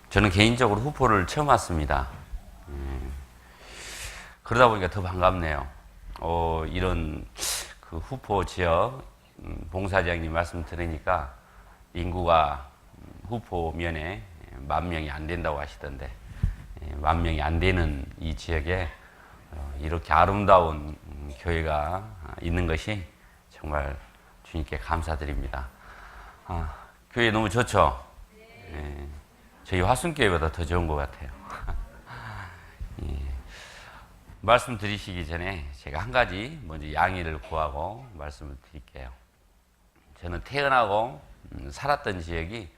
저는 개인적으로 후포를 처음 왔습니다. 그러다 보니까 더 반갑네요. 이런 그 후포 지역 봉사장님 말씀 들으니까 인구가 후포 면에 10,000명이 안 된다고 하시던데 10,000명이 안 되는 이 지역에 이렇게 아름다운 교회가 있는 것이 정말 주님께 감사드립니다. 교회 너무 좋죠? 네. 저희 화순교회보다 더 좋은 것 같아요. 예. 말씀 드리시기 전에 제가 한 가지 먼저 양해를 구하고 말씀을 드릴게요. 저는 태어나고 살았던 지역이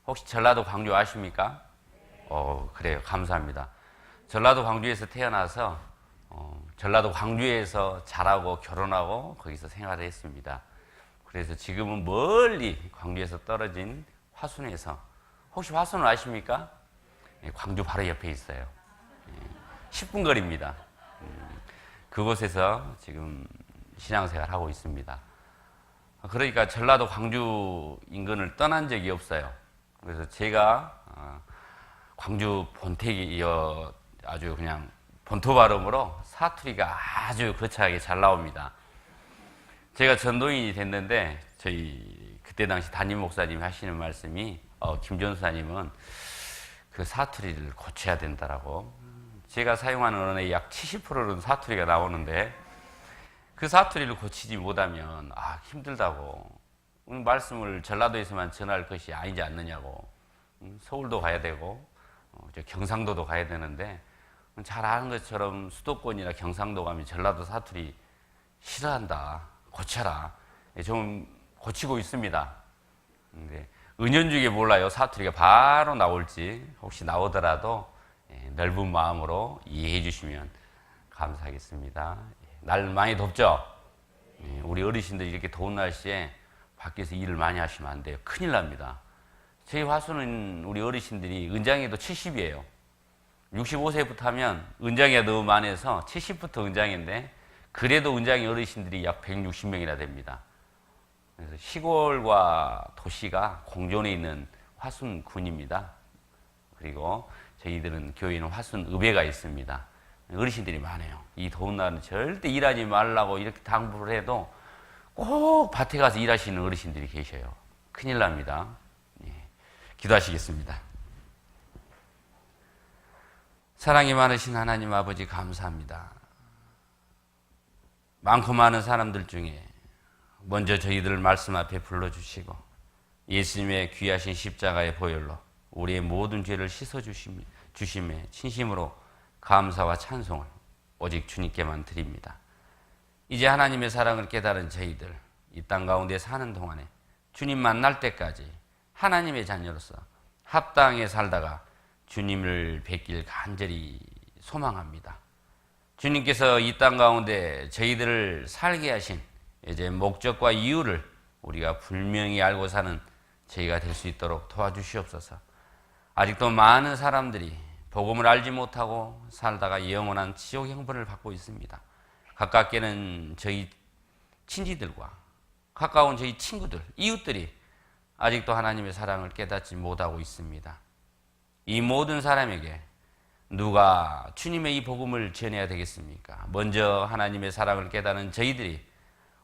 혹시 전라도 광주 아십니까? 그래요. 감사합니다. 전라도 광주에서 태어나서 전라도 광주에서 자라고 결혼하고 거기서 생활을 했습니다. 그래서 지금은 멀리 광주에서 떨어진 화순에서, 혹시 화순을 아십니까? 광주 바로 옆에 있어요. 10분 거리입니다. 그곳에서 지금 신앙생활 하고 있습니다. 그러니까 전라도 광주 인근을 떠난 적이 없어요. 그래서 제가 광주 본택이 아주 그냥 본토 발음으로 사투리가 아주 거창하게 잘 나옵니다. 제가 전도인이 됐는데 저희 그때 당시 담임 목사님이 하시는 말씀이 김 전사님은 그 사투리를 고쳐야 된다라고. 제가 사용하는 언어의 약 70%는 사투리가 나오는데 그 사투리를 고치지 못하면 힘들다고. 말씀을 전라도에서만 전할 것이 아니지 않느냐고. 서울도 가야 되고 경상도도 가야 되는데 잘 아는 것처럼 수도권이나 경상도 가면 전라도 사투리 싫어한다. 고쳐라. 좀 고치고 있습니다. 근데 은연중에 몰라요. 사투리가 바로 나올지. 혹시 나오더라도 넓은 마음으로 이해해 주시면 감사하겠습니다. 날 많이 덥죠? 우리 어르신들이 이렇게 더운 날씨에 밖에서 일을 많이 하시면 안 돼요. 큰일 납니다. 저희 화수는 우리 어르신들이 은장에도 70이에요. 65세부터 하면 은장이 너무 많아서 70부터 은장인데 그래도 은장의 어르신들이 약 160명이나 됩니다. 그래서 시골과 도시가 공존해 있는 화순군입니다. 그리고 저희들은 교회는 화순읍에가 있습니다. 어르신들이 많아요. 이 더운 날은 절대 일하지 말라고 이렇게 당부를 해도 꼭 밭에 가서 일하시는 어르신들이 계셔요. 큰일 납니다. 기도하시겠습니다. 사랑이 많으신 하나님 아버지 감사합니다. 많고 많은 사람들 중에 먼저 저희들을 말씀 앞에 불러주시고 예수님의 귀하신 십자가의 보혈로 우리의 모든 죄를 씻어주심에 진심으로 감사와 찬송을 오직 주님께만 드립니다. 이제 하나님의 사랑을 깨달은 저희들 이 땅 가운데 사는 동안에 주님 만날 때까지 하나님의 자녀로서 합당하게 살다가 주님을 뵙길 간절히 소망합니다. 주님께서 이 땅 가운데 저희들을 살게 하신 이제 목적과 이유를 우리가 분명히 알고 사는 저희가 될 수 있도록 도와주시옵소서. 아직도 많은 사람들이 복음을 알지 못하고 살다가 영원한 지옥 형벌을 받고 있습니다. 가깝게는 저희 친지들과 가까운 저희 친구들, 이웃들이 아직도 하나님의 사랑을 깨닫지 못하고 있습니다. 이 모든 사람에게 누가 주님의 이 복음을 전해야 되겠습니까? 먼저 하나님의 사랑을 깨닫는 저희들이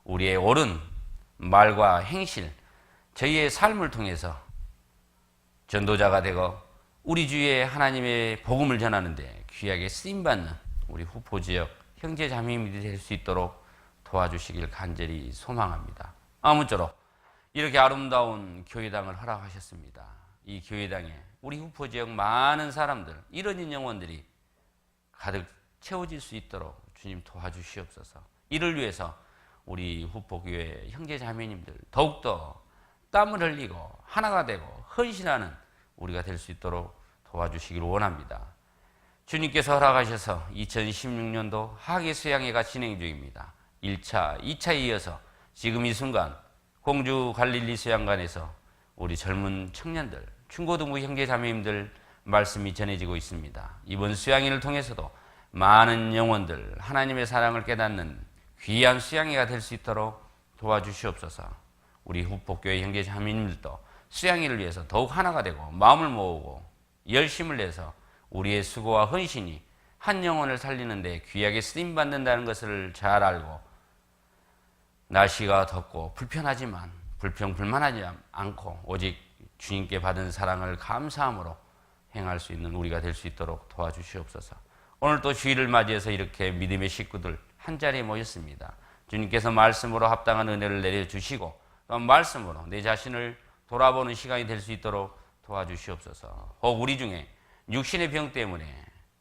우리의 옳은 말과 행실, 저희의 삶을 통해서 전도자가 되고 우리 주위에 하나님의 복음을 전하는데 귀하게 쓰임받는 우리 후포지역 형제 자매님들이 될 수 있도록 도와주시길 간절히 소망합니다. 아무쪼록 이렇게 아름다운 교회당을 허락하셨습니다. 이 교회당에 우리 후포지역 많은 사람들, 잃어진 영혼들이 가득 채워질 수 있도록 주님 도와주시옵소서. 이를 위해서 우리 후포교회 형제 자매님들 더욱더 땀을 흘리고 하나가 되고 헌신하는 우리가 될 수 있도록 도와주시기를 원합니다. 주님께서 허락하셔서 2016년도 학예 수양회가 진행 중입니다. 1차, 2차에 이어서 지금 이 순간 공주 갈릴리 수양관에서 우리 젊은 청년들, 중고등부 형제 자매님들 말씀이 전해지고 있습니다. 이번 수양회를 통해서도 많은 영혼들 하나님의 사랑을 깨닫는 귀한 수양회가 될 수 있도록 도와주시옵소서. 우리 후포교회 형제 자매님들도 수양이를 위해서 더욱 하나가 되고 마음을 모으고 열심을 내서 우리의 수고와 헌신이 한 영혼을 살리는 데 귀하게 쓰임받는다는 것을 잘 알고 날씨가 덥고 불편하지만 불평불만하지 않고 오직 주님께 받은 사랑을 감사함으로 행할 수 있는 우리가 될 수 있도록 도와주시옵소서. 오늘 또 주일을 맞이해서 이렇게 믿음의 식구들 한자리에 모였습니다. 주님께서 말씀으로 합당한 은혜를 내려주시고 또 말씀으로 내 자신을 돌아보는 시간이 될 수 있도록 도와주시옵소서. 혹 우리 중에 육신의 병 때문에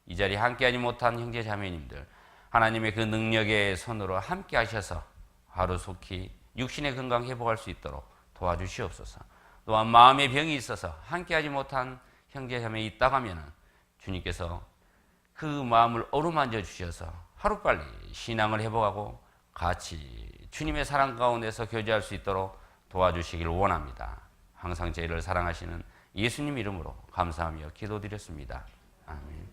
이 자리에 함께하지 못한 형제 자매님들 하나님의 그 능력의 손으로 함께 하셔서 하루속히 육신의 건강 회복할 수 있도록 도와주시옵소서. 또한 마음의 병이 있어서 함께하지 못한 형제 자매가 있다고 하면 주님께서 그 마음을 어루만져 주셔서 하루빨리 신앙을 회복하고 같이 주님의 사랑 가운데서 교제할 수 있도록 도와주시길 원합니다. 항상 저희를 사랑하시는 예수님 이름으로 감사하며 기도드렸습니다. 아멘.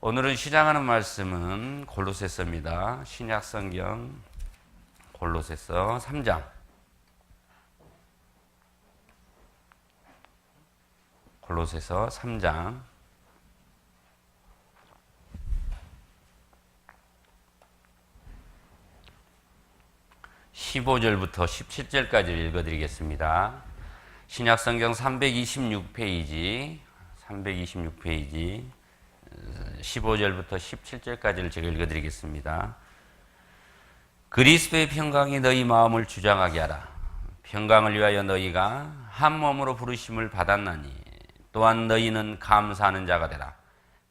오늘은 시작하는 말씀은 골로새서입니다. 신약성경 골로새서 3장 15절부터 17절까지 읽어드리겠습니다. 신약성경 326페이지 15절부터 17절까지를 제가 읽어드리겠습니다. 그리스도의 평강이 너희 마음을 주장하게 하라. 평강을 위하여 너희가 한 몸으로 부르심을 받았나니 또한 너희는 감사하는 자가 되라.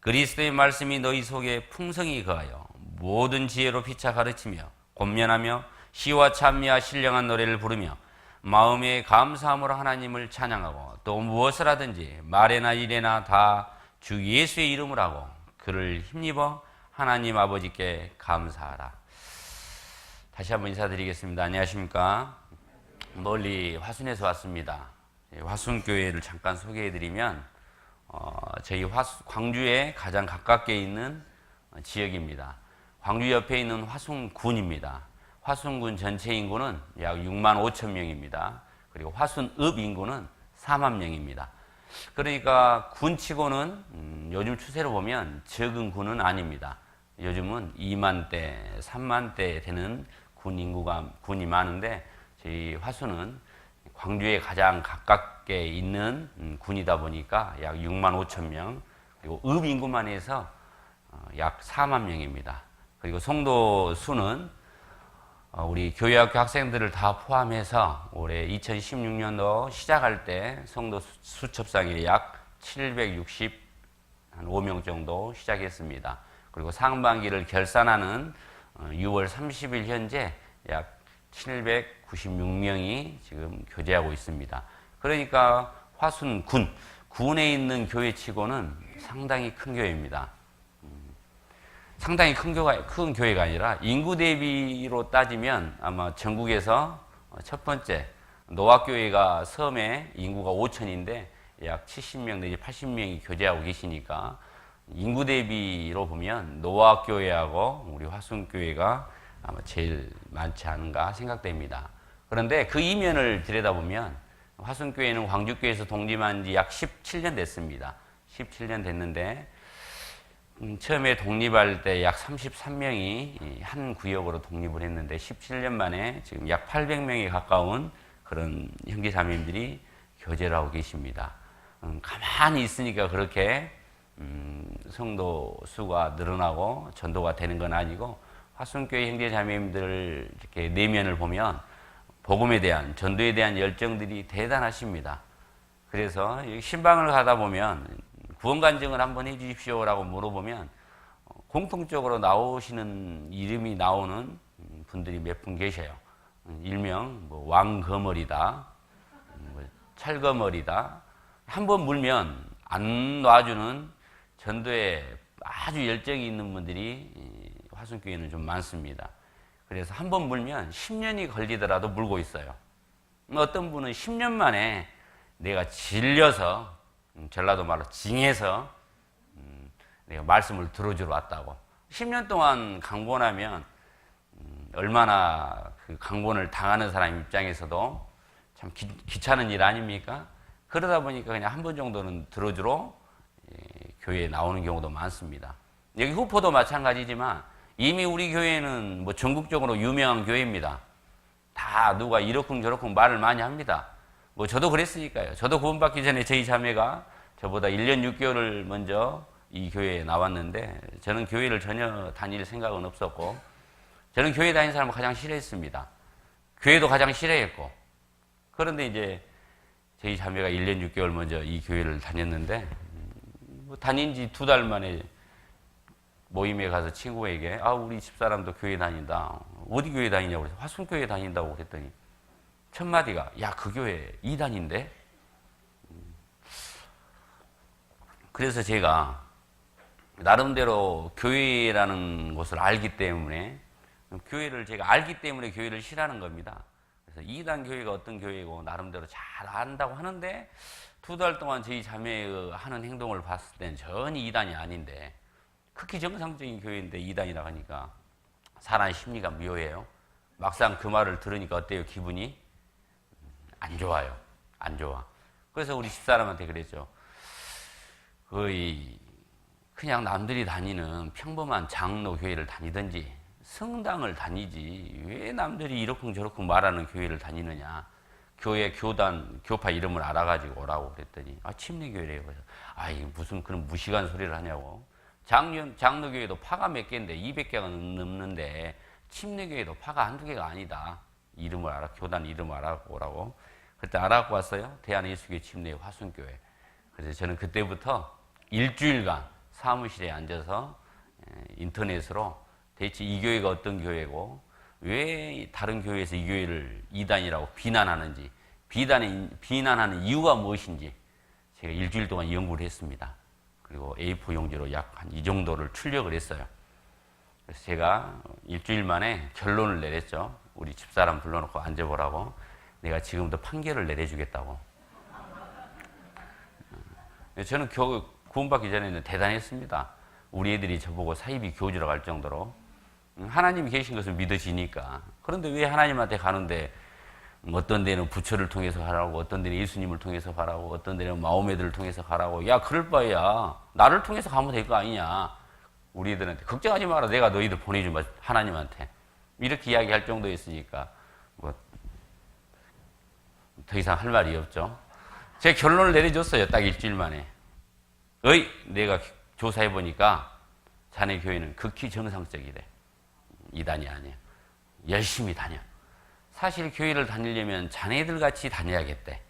그리스도의 말씀이 너희 속에 풍성히 거하여 모든 지혜로 피차 가르치며 권면하며 시와 찬미와 신령한 노래를 부르며 마음에 감사함으로 하나님을 찬양하고 또 무엇을 하든지 말에나 일에나 다 주 예수의 이름을 하고 그를 힘입어 하나님 아버지께 감사하라. 다시 한번 인사드리겠습니다. 안녕하십니까? 멀리 화순에서 왔습니다. 화순교회를 잠깐 소개해드리면 저희 광주에 가장 가깝게 있는 지역입니다. 광주 옆에 있는 화순군입니다. 화순군 전체 인구는 약 6만 5천 명입니다. 그리고 화순읍 인구는 4만 명입니다. 그러니까 군치고는 요즘 추세로 보면 적은 군은 아닙니다. 요즘은 2만대, 3만대 되는 군이 많은데 저희 화순은 광주에 가장 가깝게 있는 군이다 보니까 약 6만 5천 명, 그리고 읍 인구만 해서 약 4만 명입니다. 그리고 송도 수는 우리 교회학교 학생들을 다 포함해서 올해 2016년도 시작할 때 송도 수첩상에 약 765명 정도 시작했습니다. 그리고 상반기를 결산하는 6월 30일 현재 약 796명이 지금 교제하고 있습니다. 그러니까 군에 있는 교회치고는 상당히 큰 교회입니다. 상당히 큰 교회가 아니라 인구 대비로 따지면 아마 전국에서 첫 번째 노학교회가 섬에 인구가 5천인데 약 70명 내지 80명이 교제하고 계시니까 인구 대비로 보면 노학교회하고 우리 화순교회가 아마 제일 많지 않은가 생각됩니다. 그런데 그 이면을 들여다보면 화순교회는 광주교회에서 독립한 지 약 17년 됐습니다. 17년 됐는데 처음에 독립할 때 약 33명이 한 구역으로 독립을 했는데 17년 만에 지금 약 800명에 가까운 그런 형제자매님들이 교제를 하고 계십니다. 가만히 있으니까 그렇게 성도 수가 늘어나고 전도가 되는 건 아니고 화순교회 형제자매님들 이렇게 내면을 보면 복음에 대한 전도에 대한 열정들이 대단하십니다. 그래서 신방을 가다 보면 구원간증을 한번 해주십시오라고 물어보면 공통적으로 나오시는 이름이 나오는 분들이 몇 분 계셔요. 일명 왕거머리다, 찰거머리다. 한번 물면 안 놔주는 전도에 아주 열정이 있는 분들이 화순교회는 좀 많습니다. 그래서 한번 물면 10년이 걸리더라도 물고 있어요. 어떤 분은 10년 만에 내가 질려서 전라도 말로 징해서 내가 말씀을 들어주러 왔다고. 10년 동안 강본하면 얼마나 그 강본을 당하는 사람 입장에서도 참 귀찮은 일 아닙니까? 그러다 보니까 그냥 한 번 정도는 들어주러 교회에 나오는 경우도 많습니다. 여기 후포도 마찬가지지만 이미 우리 교회는 뭐 전국적으로 유명한 교회입니다. 다 누가 이러쿵저러쿵 말을 많이 합니다. 뭐 저도 그랬으니까요. 저도 구원받기 전에 저희 자매가 저보다 1년 6개월을 먼저 이 교회에 나왔는데 저는 교회를 전혀 다닐 생각은 없었고 저는 교회 다니는 사람을 가장 싫어했습니다. 교회도 가장 싫어했고 그런데 이제 저희 자매가 1년 6개월 먼저 이 교회를 다녔는데 뭐 다닌 지 2달 만에 모임에 가서 친구에게 우리 집사람도 교회 다닌다. 어디 교회 다니냐고 그래서 화순교회 다닌다고 그랬더니 첫 마디가 그 교회 2단인데? 그래서 제가 나름대로 교회라는 것을 알기 때문에 교회를 제가 알기 때문에 교회를 싫어하는 겁니다. 그래서 2단 교회가 어떤 교회고 나름대로 잘 안다고 하는데 2달 동안 저희 자매의 하는 행동을 봤을 땐 전혀 2단이 아닌데 극히 정상적인 교회인데 2단이라고 하니까 사람 심리가 묘해요. 막상 그 말을 들으니까 어때요? 기분이? 안 좋아요. 안 좋아. 그래서 우리 집사람한테 그랬죠. 거의 그냥 남들이 다니는 평범한 장로 교회를 다니든지 성당을 다니지 왜 남들이 이러쿵저러쿵 말하는 교회를 다니느냐. 교회 교단 교파 이름을 알아가지고 오라고 그랬더니 침례교회래요. 그래서 무슨 그런 무식한 소리를 하냐고. 장로교회도 파가 몇 개인데 200개가 넘는데 침례교회도 파가 한두 개가 아니다. 교단 이름을 알아오라고. 그때 알아갖고 왔어요. 대한예수교회 침례 화순교회. 그래서 저는 그때부터 일주일간 사무실에 앉아서 인터넷으로 대체 이 교회가 어떤 교회고 왜 다른 교회에서 이 교회를 이단이라고 비난하는지 비난하는 이유가 무엇인지 제가 일주일 동안 연구를 했습니다. 그리고 A4 용지로 약 한 이 정도를 출력을 했어요. 그래서 제가 일주일 만에 결론을 내렸죠. 우리 집사람 불러놓고 앉아보라고. 내가 지금부터 판결을 내려주겠다고. 저는 구원받기 전에는 대단했습니다. 우리 애들이 저보고 사이비 교주라고 할 정도로 하나님이 계신 것을 믿어지니까. 그런데 왜 하나님한테 가는데 어떤 데는 부처를 통해서 가라고, 어떤 데는 예수님을 통해서 가라고, 어떤 데는 마호메드를 통해서 가라고. 그럴 바에야 나를 통해서 가면 될 거 아니냐. 우리 애들한테 걱정하지 마라. 내가 너희들 보내주마. 하나님한테. 이렇게 이야기할 정도였으니까 더 이상 할 말이 없죠. 제가 결론을 내려줬어요. 딱 일주일 만에. 내가 조사해보니까 자네 교회는 극히 정상적이래. 이단이 아니야. 열심히 다녀. 사실 교회를 다니려면 자네들 같이 다녀야겠대.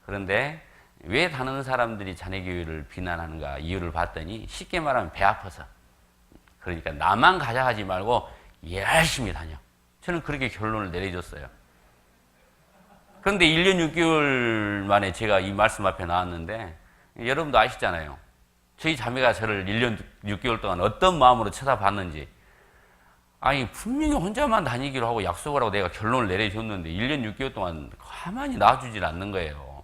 그런데 왜 다른 사람들이 자네 교회를 비난하는가 이유를 봤더니 쉽게 말하면 배 아파서. 그러니까 나만 가자 하지 말고 열심히 다녀. 저는 그렇게 결론을 내려줬어요. 그런데 1년 6개월 만에 제가 이 말씀 앞에 나왔는데 여러분도 아시잖아요. 저희 자매가 저를 1년 6개월 동안 어떤 마음으로 쳐다봤는지. 분명히 혼자만 다니기로 하고 약속을 하고 내가 결론을 내려줬는데 1년 6개월 동안 가만히 놔주질 않는 거예요.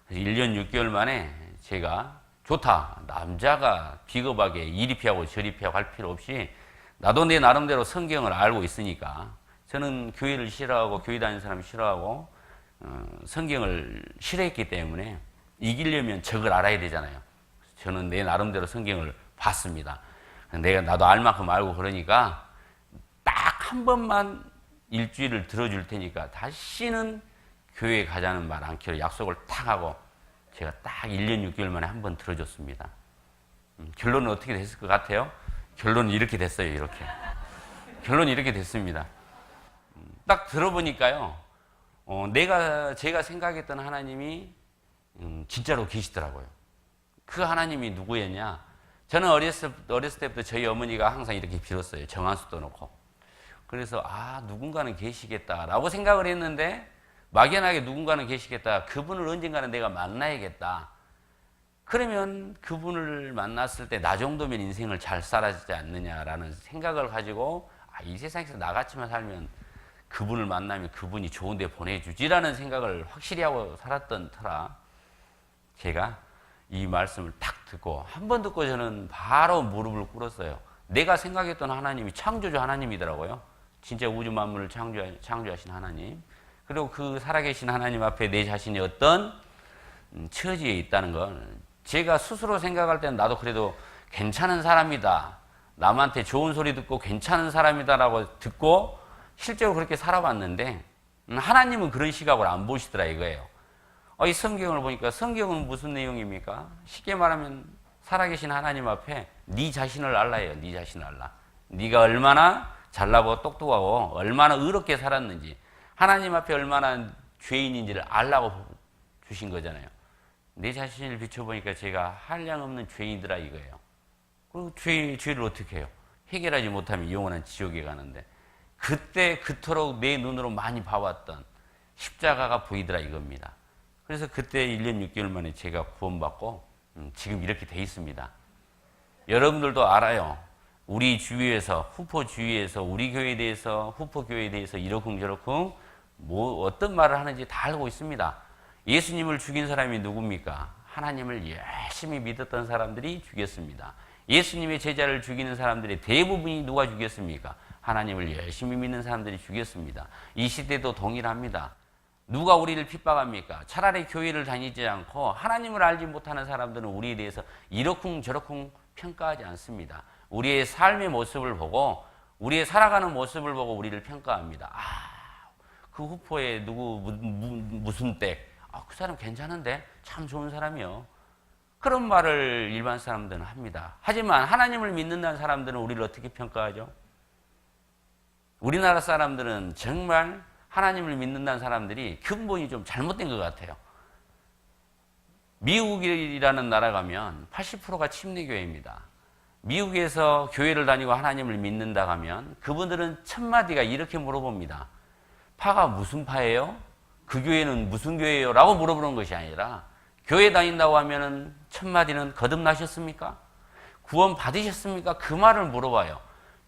그래서 1년 6개월 만에 제가 좋다. 남자가 비겁하게 이리 피하고 저리 피하고 할 필요 없이 나도 내 나름대로 성경을 알고 있으니까 저는 교회를 싫어하고 교회 다니는 사람 싫어하고 성경을 싫어했기 때문에 이기려면 적을 알아야 되잖아요. 저는 내 나름대로 성경을 봤습니다. 나도 알 만큼 알고 그러니까 딱 한 번만 일주일을 들어줄 테니까 다시는 교회에 가자는 말 않기로 약속을 탁 하고 제가 딱 1년 6개월 만에 한 번 들어줬습니다. 결론은 어떻게 됐을 것 같아요? 결론은 이렇게 됐어요. 이렇게. 결론이 이렇게 됐습니다. 딱 들어보니까요. 제가 생각했던 하나님이 진짜로 계시더라고요. 그 하나님이 누구였냐? 저는 어렸을 때부터 저희 어머니가 항상 이렇게 빌었어요. 정한수도 놓고. 그래서 누군가는 계시겠다라고 생각을 했는데 막연하게 누군가는 계시겠다. 그분을 언젠가는 내가 만나야겠다. 그러면 그분을 만났을 때 나 정도면 인생을 잘 살아지지 않느냐라는 생각을 가지고 이 세상에서 나같이만 살면 그분을 만나면 그분이 좋은 데 보내주지라는 생각을 확실히 하고 살았던 터라 제가 이 말씀을 딱 듣고 한 번 듣고 저는 바로 무릎을 꿇었어요. 내가 생각했던 하나님이 창조주 하나님이더라고요. 진짜 우주 만물을 창조하신 하나님. 그리고 그 살아계신 하나님 앞에 내 자신이 어떤 처지에 있다는 건 제가 스스로 생각할 때는 나도 그래도 괜찮은 사람이다. 남한테 좋은 소리 듣고 괜찮은 사람이다라고 듣고 실제로 그렇게 살아왔는데 하나님은 그런 시각을 안 보시더라 이거예요. 이 성경을 보니까 성경은 무슨 내용입니까? 쉽게 말하면 살아계신 하나님 앞에 네 자신을 알라예요. 네 자신을 알라. 네가 얼마나 잘나고 똑똑하고 얼마나 의롭게 살았는지 하나님 앞에 얼마나 죄인인지를 알라고 주신 거잖아요. 내 자신을 비춰보니까 제가 한량없는 죄인이더라 이거예요. 그리고 죄를 어떻게 해요? 해결하지 못하면 영원한 지옥에 가는데 그때 그토록 내 눈으로 많이 봐왔던 십자가가 보이더라 이겁니다. 그래서 그때 1년 6개월 만에 제가 구원받고 지금 이렇게 돼 있습니다. 여러분들도 알아요. 우리 주위에서 후포 주위에서 우리 교회에 대해서 후포 교회에 대해서 이러쿵저러쿵 뭐 어떤 말을 하는지 다 알고 있습니다. 예수님을 죽인 사람이 누굽니까? 하나님을 열심히 믿었던 사람들이 죽였습니다. 예수님의 제자를 죽이는 사람들의 대부분이 누가 죽였습니까? 하나님을 열심히 믿는 사람들이 죽였습니다. 이 시대도 동일합니다. 누가 우리를 핍박합니까? 차라리 교회를 다니지 않고 하나님을 알지 못하는 사람들은 우리에 대해서 이러쿵저러쿵 평가하지 않습니다. 우리의 삶의 모습을 보고 우리의 살아가는 모습을 보고 우리를 평가합니다. 그 후포에 누구 무슨 댁 그 사람 괜찮은데 참 좋은 사람이요. 그런 말을 일반 사람들은 합니다. 하지만 하나님을 믿는다는 사람들은 우리를 어떻게 평가하죠? 우리나라 사람들은 정말 하나님을 믿는다는 사람들이 근본이 좀 잘못된 것 같아요. 미국이라는 나라 가면 80%가 침례교회입니다. 미국에서 교회를 다니고 하나님을 믿는다 하면 그분들은 첫 마디가 이렇게 물어봅니다. 파가 무슨 파예요? 그 교회는 무슨 교회예요? 라고 물어보는 것이 아니라 교회 다닌다고 하면은 첫 마디는 거듭나셨습니까? 구원 받으셨습니까? 그 말을 물어봐요.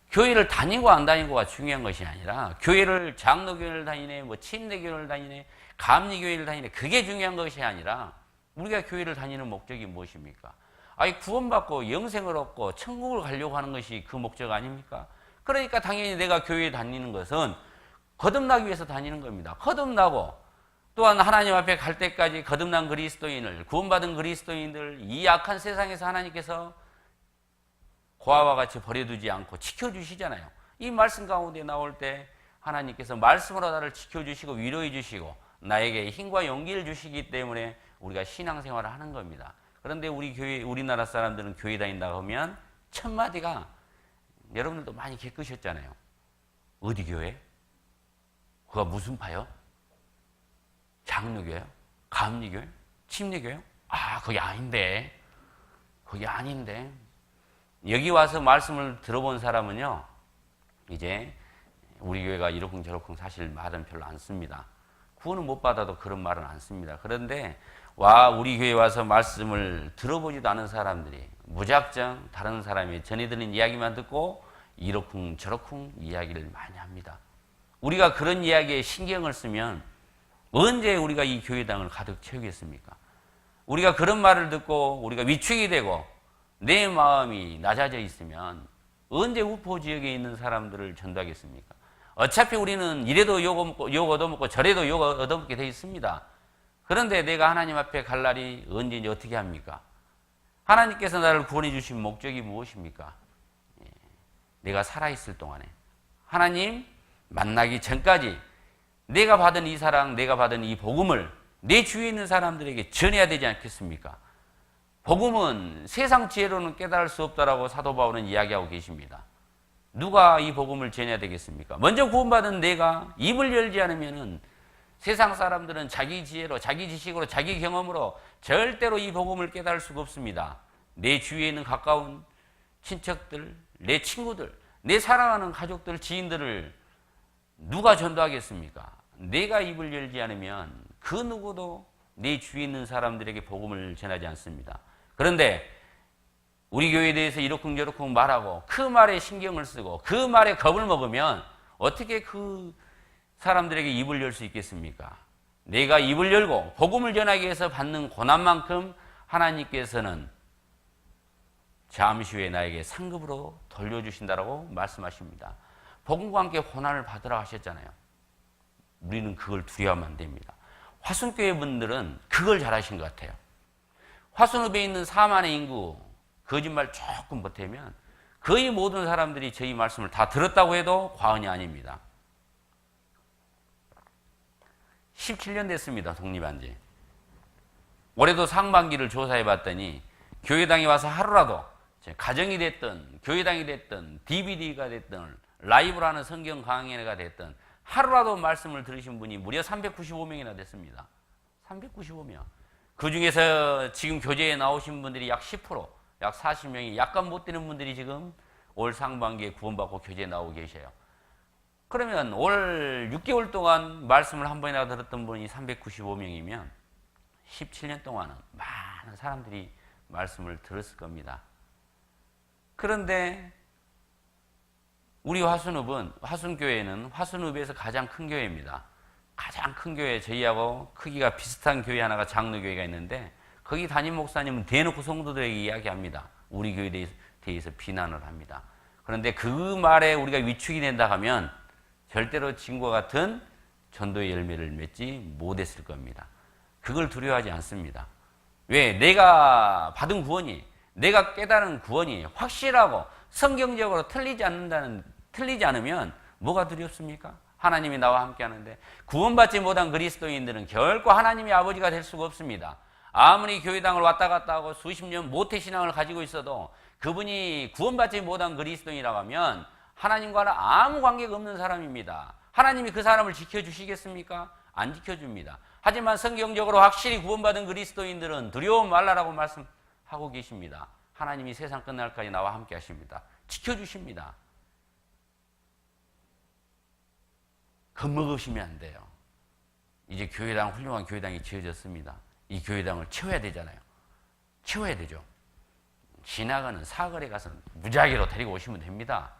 교회를 다니고 안 다니고가 중요한 것이 아니라 교회를 장로교회를 다니네, 뭐 침례교회를 다니네, 감리교회를 다니네 그게 중요한 것이 아니라 우리가 교회를 다니는 목적이 무엇입니까? 구원받고 영생을 얻고 천국을 가려고 하는 것이 그 목적 아닙니까? 그러니까 당연히 내가 교회에 다니는 것은 거듭나기 위해서 다니는 겁니다. 거듭나고 또한 하나님 앞에 갈 때까지 거듭난 그리스도인을 구원받은 그리스도인들 이 악한 세상에서 하나님께서 고아와 같이 버려두지 않고 지켜주시잖아요. 이 말씀 가운데 나올 때 하나님께서 말씀으로 나를 지켜주시고 위로해 주시고 나에게 힘과 용기를 주시기 때문에 우리가 신앙생활을 하는 겁니다. 그런데 우리나라 사람들은 교회 다닌다고 하면 첫 마디가 여러분들도 많이 겪으셨잖아요. 어디 교회? 그가 무슨 파요? 장로교회요? 감리교회? 침례교회요? 거기 아닌데. 거기 아닌데. 여기 와서 말씀을 들어본 사람은요, 이제 우리 교회가 이러쿵저러쿵 사실 말은 별로 안 씁니다. 구원을 못 받아도 그런 말은 안 씁니다. 그런데 우리 교회 와서 말씀을 들어보지도 않은 사람들이 무작정 다른 사람이 전해드린 이야기만 듣고 이러쿵저러쿵 이야기를 많이 합니다. 우리가 그런 이야기에 신경을 쓰면 언제 우리가 이 교회당을 가득 채우겠습니까? 우리가 그런 말을 듣고 우리가 위축이 되고 내 마음이 낮아져 있으면 언제 우포 지역에 있는 사람들을 전도하겠습니까? 어차피 우리는 이래도 욕 얻어먹고 저래도 욕 얻어먹게 돼 있습니다. 그런데 내가 하나님 앞에 갈 날이 언제인지 어떻게 합니까? 하나님께서 나를 구원해 주신 목적이 무엇입니까? 내가 살아있을 동안에 하나님 만나기 전까지 내가 받은 이 사랑, 내가 받은 이 복음을 내 주위에 있는 사람들에게 전해야 되지 않겠습니까? 복음은 세상 지혜로는 깨달을 수 없다라고 사도 바울은 이야기하고 계십니다. 누가 이 복음을 전해야 되겠습니까? 먼저 구원받은 내가 입을 열지 않으면은 세상 사람들은 자기 지혜로, 자기 지식으로, 자기 경험으로 절대로 이 복음을 깨달을 수가 없습니다. 내 주위에 있는 가까운 친척들, 내 친구들, 내 사랑하는 가족들, 지인들을 누가 전도하겠습니까? 내가 입을 열지 않으면 그 누구도 내 주위에 있는 사람들에게 복음을 전하지 않습니다. 그런데 우리 교회에 대해서 이러쿵저러쿵 말하고 그 말에 신경을 쓰고 그 말에 겁을 먹으면 어떻게 그 사람들에게 입을 열 수 있겠습니까? 내가 입을 열고 복음을 전하기 위해서 받는 고난만큼 하나님께서는 잠시 후에 나에게 상급으로 돌려주신다라고 말씀하십니다. 복음과 함께 고난을 받으라 하셨잖아요. 우리는 그걸 두려워하면 안 됩니다. 화순교회 분들은 그걸 잘하신 것 같아요. 화순읍에 있는 4만의 인구, 거짓말 조금 보태면 거의 모든 사람들이 저희 말씀을 다 들었다고 해도 과언이 아닙니다. 17년 됐습니다. 독립한 지. 올해도 상반기를 조사해 봤더니 교회당에 와서 하루라도 가정이 됐든 교회당이 됐든 DVD가 됐든 라이브로 하는 성경 강의가 됐든 하루라도 말씀을 들으신 분이 무려 395명이나 됐습니다. 395명. 그 중에서 지금 교제에 나오신 분들이 약 10%, 약 40명이 약간 못 되는 분들이 지금 올 상반기에 구원받고 교제에 나오고 계셔요. 그러면 올 6개월 동안 말씀을 한 번이나 들었던 분이 395명이면 17년 동안은 많은 사람들이 말씀을 들었을 겁니다. 그런데 우리 화순교회는 화순읍에서 가장 큰 교회입니다. 가장 큰 교회, 저희하고 크기가 비슷한 교회 하나가 장로교회가 있는데 거기 담임 목사님은 대놓고 성도들에게 이야기합니다. 우리 교회에 대해서 비난을 합니다. 그런데 그 말에 우리가 위축이 된다 하면 절대로 지금과 같은 전도의 열매를 맺지 못했을 겁니다. 그걸 두려워하지 않습니다. 왜? 내가 받은 구원이, 내가 깨달은 구원이 확실하고 성경적으로 틀리지 않으면 뭐가 두렵습니까? 하나님이 나와 함께 하는데 구원받지 못한 그리스도인들은 결코 하나님의 아버지가 될 수가 없습니다. 아무리 교회당을 왔다 갔다 하고 수십 년 모태신앙을 가지고 있어도 그분이 구원받지 못한 그리스도인이라고 하면 하나님과는 아무 관계가 없는 사람입니다. 하나님이 그 사람을 지켜주시겠습니까? 안 지켜줍니다. 하지만 성경적으로 확실히 구원받은 그리스도인들은 두려워 말라라고 말씀하고 계십니다. 하나님이 세상 끝날까지 나와 함께 하십니다. 지켜주십니다. 겁먹으시면 안 돼요. 이제 교회당, 훌륭한 교회당이 지어졌습니다. 이 교회당을 채워야 되잖아요. 채워야 되죠. 지나가는 사거리 가서 무작위로 데리고 오시면 됩니다.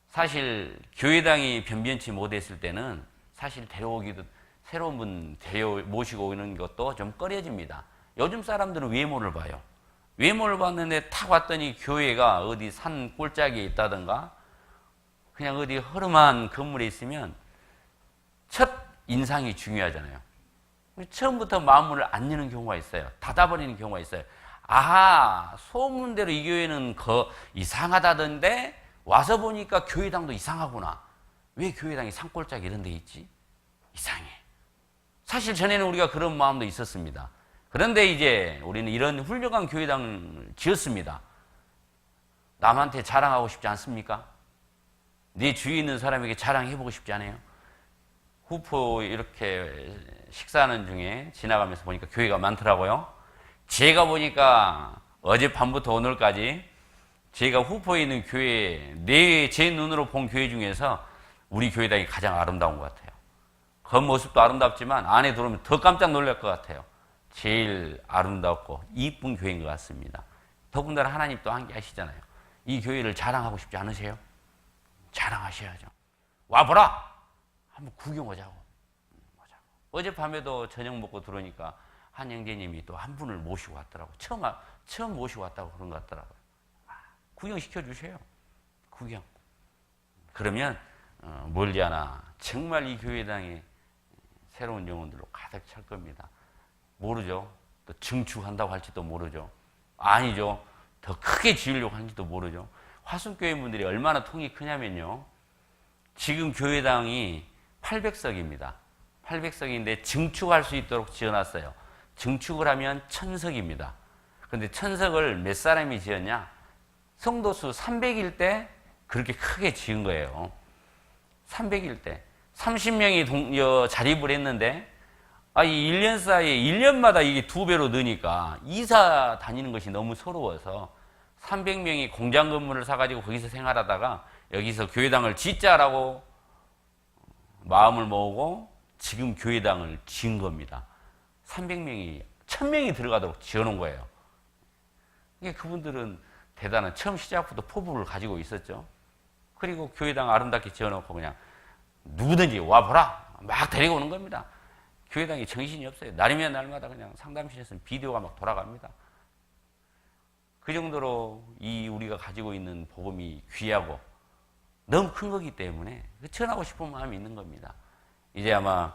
사실 교회당이 변변치 못했을 때는 사실 데려오기도 새로운 분 모시고 오는 것도 좀 꺼려집니다. 요즘 사람들은 외모를 봐요. 외모를 봤는데 탁 왔더니 교회가 어디 산 꼴짝이에 있다든가 그냥 어디 허름한 건물에 있으면 첫 인상이 중요하잖아요. 처음부터 마음문을 안 여는 경우가 있어요. 닫아버리는 경우가 있어요. 아하, 소문대로 이 교회는 이상하다던데 와서 보니까 교회당도 이상하구나. 왜 교회당이 산골짜기 이런 데 있지? 이상해. 사실 전에는 우리가 그런 마음도 있었습니다. 그런데 이제 우리는 이런 훌륭한 교회당을 지었습니다. 남한테 자랑하고 싶지 않습니까? 네 주위에 있는 사람에게 자랑해보고 싶지 않아요? 후포 이렇게 식사하는 중에 지나가면서 보니까 교회가 많더라고요. 제가 보니까 어젯밤부터 오늘까지 제가 후포에 있는 교회, 제 눈으로 본 교회 중에서 우리 교회당이 가장 아름다운 것 같아요. 겉모습도 아름답지만 안에 들어오면 더 깜짝 놀랄 것 같아요. 제일 아름답고 이쁜 교회인 것 같습니다. 더군다나 하나님 또 함께 하시잖아요. 이 교회를 자랑하고 싶지 않으세요? 자랑하셔야죠. 와보라! 한번 구경 오자고. 어젯밤에도 저녁 먹고 들어오니까 한 형제님이 또 한 분을 모시고 왔더라고. 처음 모시고 왔다고 그런 것 같더라고요. 구경시켜 주세요. 구경. 그러면 멀지 않아 정말 이 교회당에 새로운 영혼들로 가득 찰 겁니다. 모르죠. 또 증축한다고 할지도 모르죠. 아니죠. 더 크게 지으려고 하는지도 모르죠. 화순교회 분들이 얼마나 통이 크냐면요. 지금 교회당이 800석입니다. 800석인데 증축할 수 있도록 지어놨어요. 증축을 하면 1000석입니다. 그런데 1000석을 몇 사람이 지었냐? 성도수 300일 때 그렇게 크게 지은 거예요. 300일 때. 30명이 자립을 했는데, 이 1년 사이에, 1년마다 이게 2배로 느니까 이사 다니는 것이 너무 서러워서 300명이 공장 건물을 사가지고 거기서 생활하다가 여기서 교회당을 짓자라고 마음을 모으고 지금 교회당을 지은 겁니다. 300명이, 1000명이 들어가도록 지어놓은 거예요. 이게 그분들은 대단한 처음 시작부터 포부를 가지고 있었죠. 그리고 교회당 아름답게 지어놓고 그냥 누구든지 와보라! 막 데리고 오는 겁니다. 교회당이 정신이 없어요. 날이면 날마다 그냥 상담실에서는 비디오가 막 돌아갑니다. 그 정도로 우리가 가지고 있는 복음이 귀하고 너무 큰 거기 때문에 전하고 싶은 마음이 있는 겁니다. 이제 아마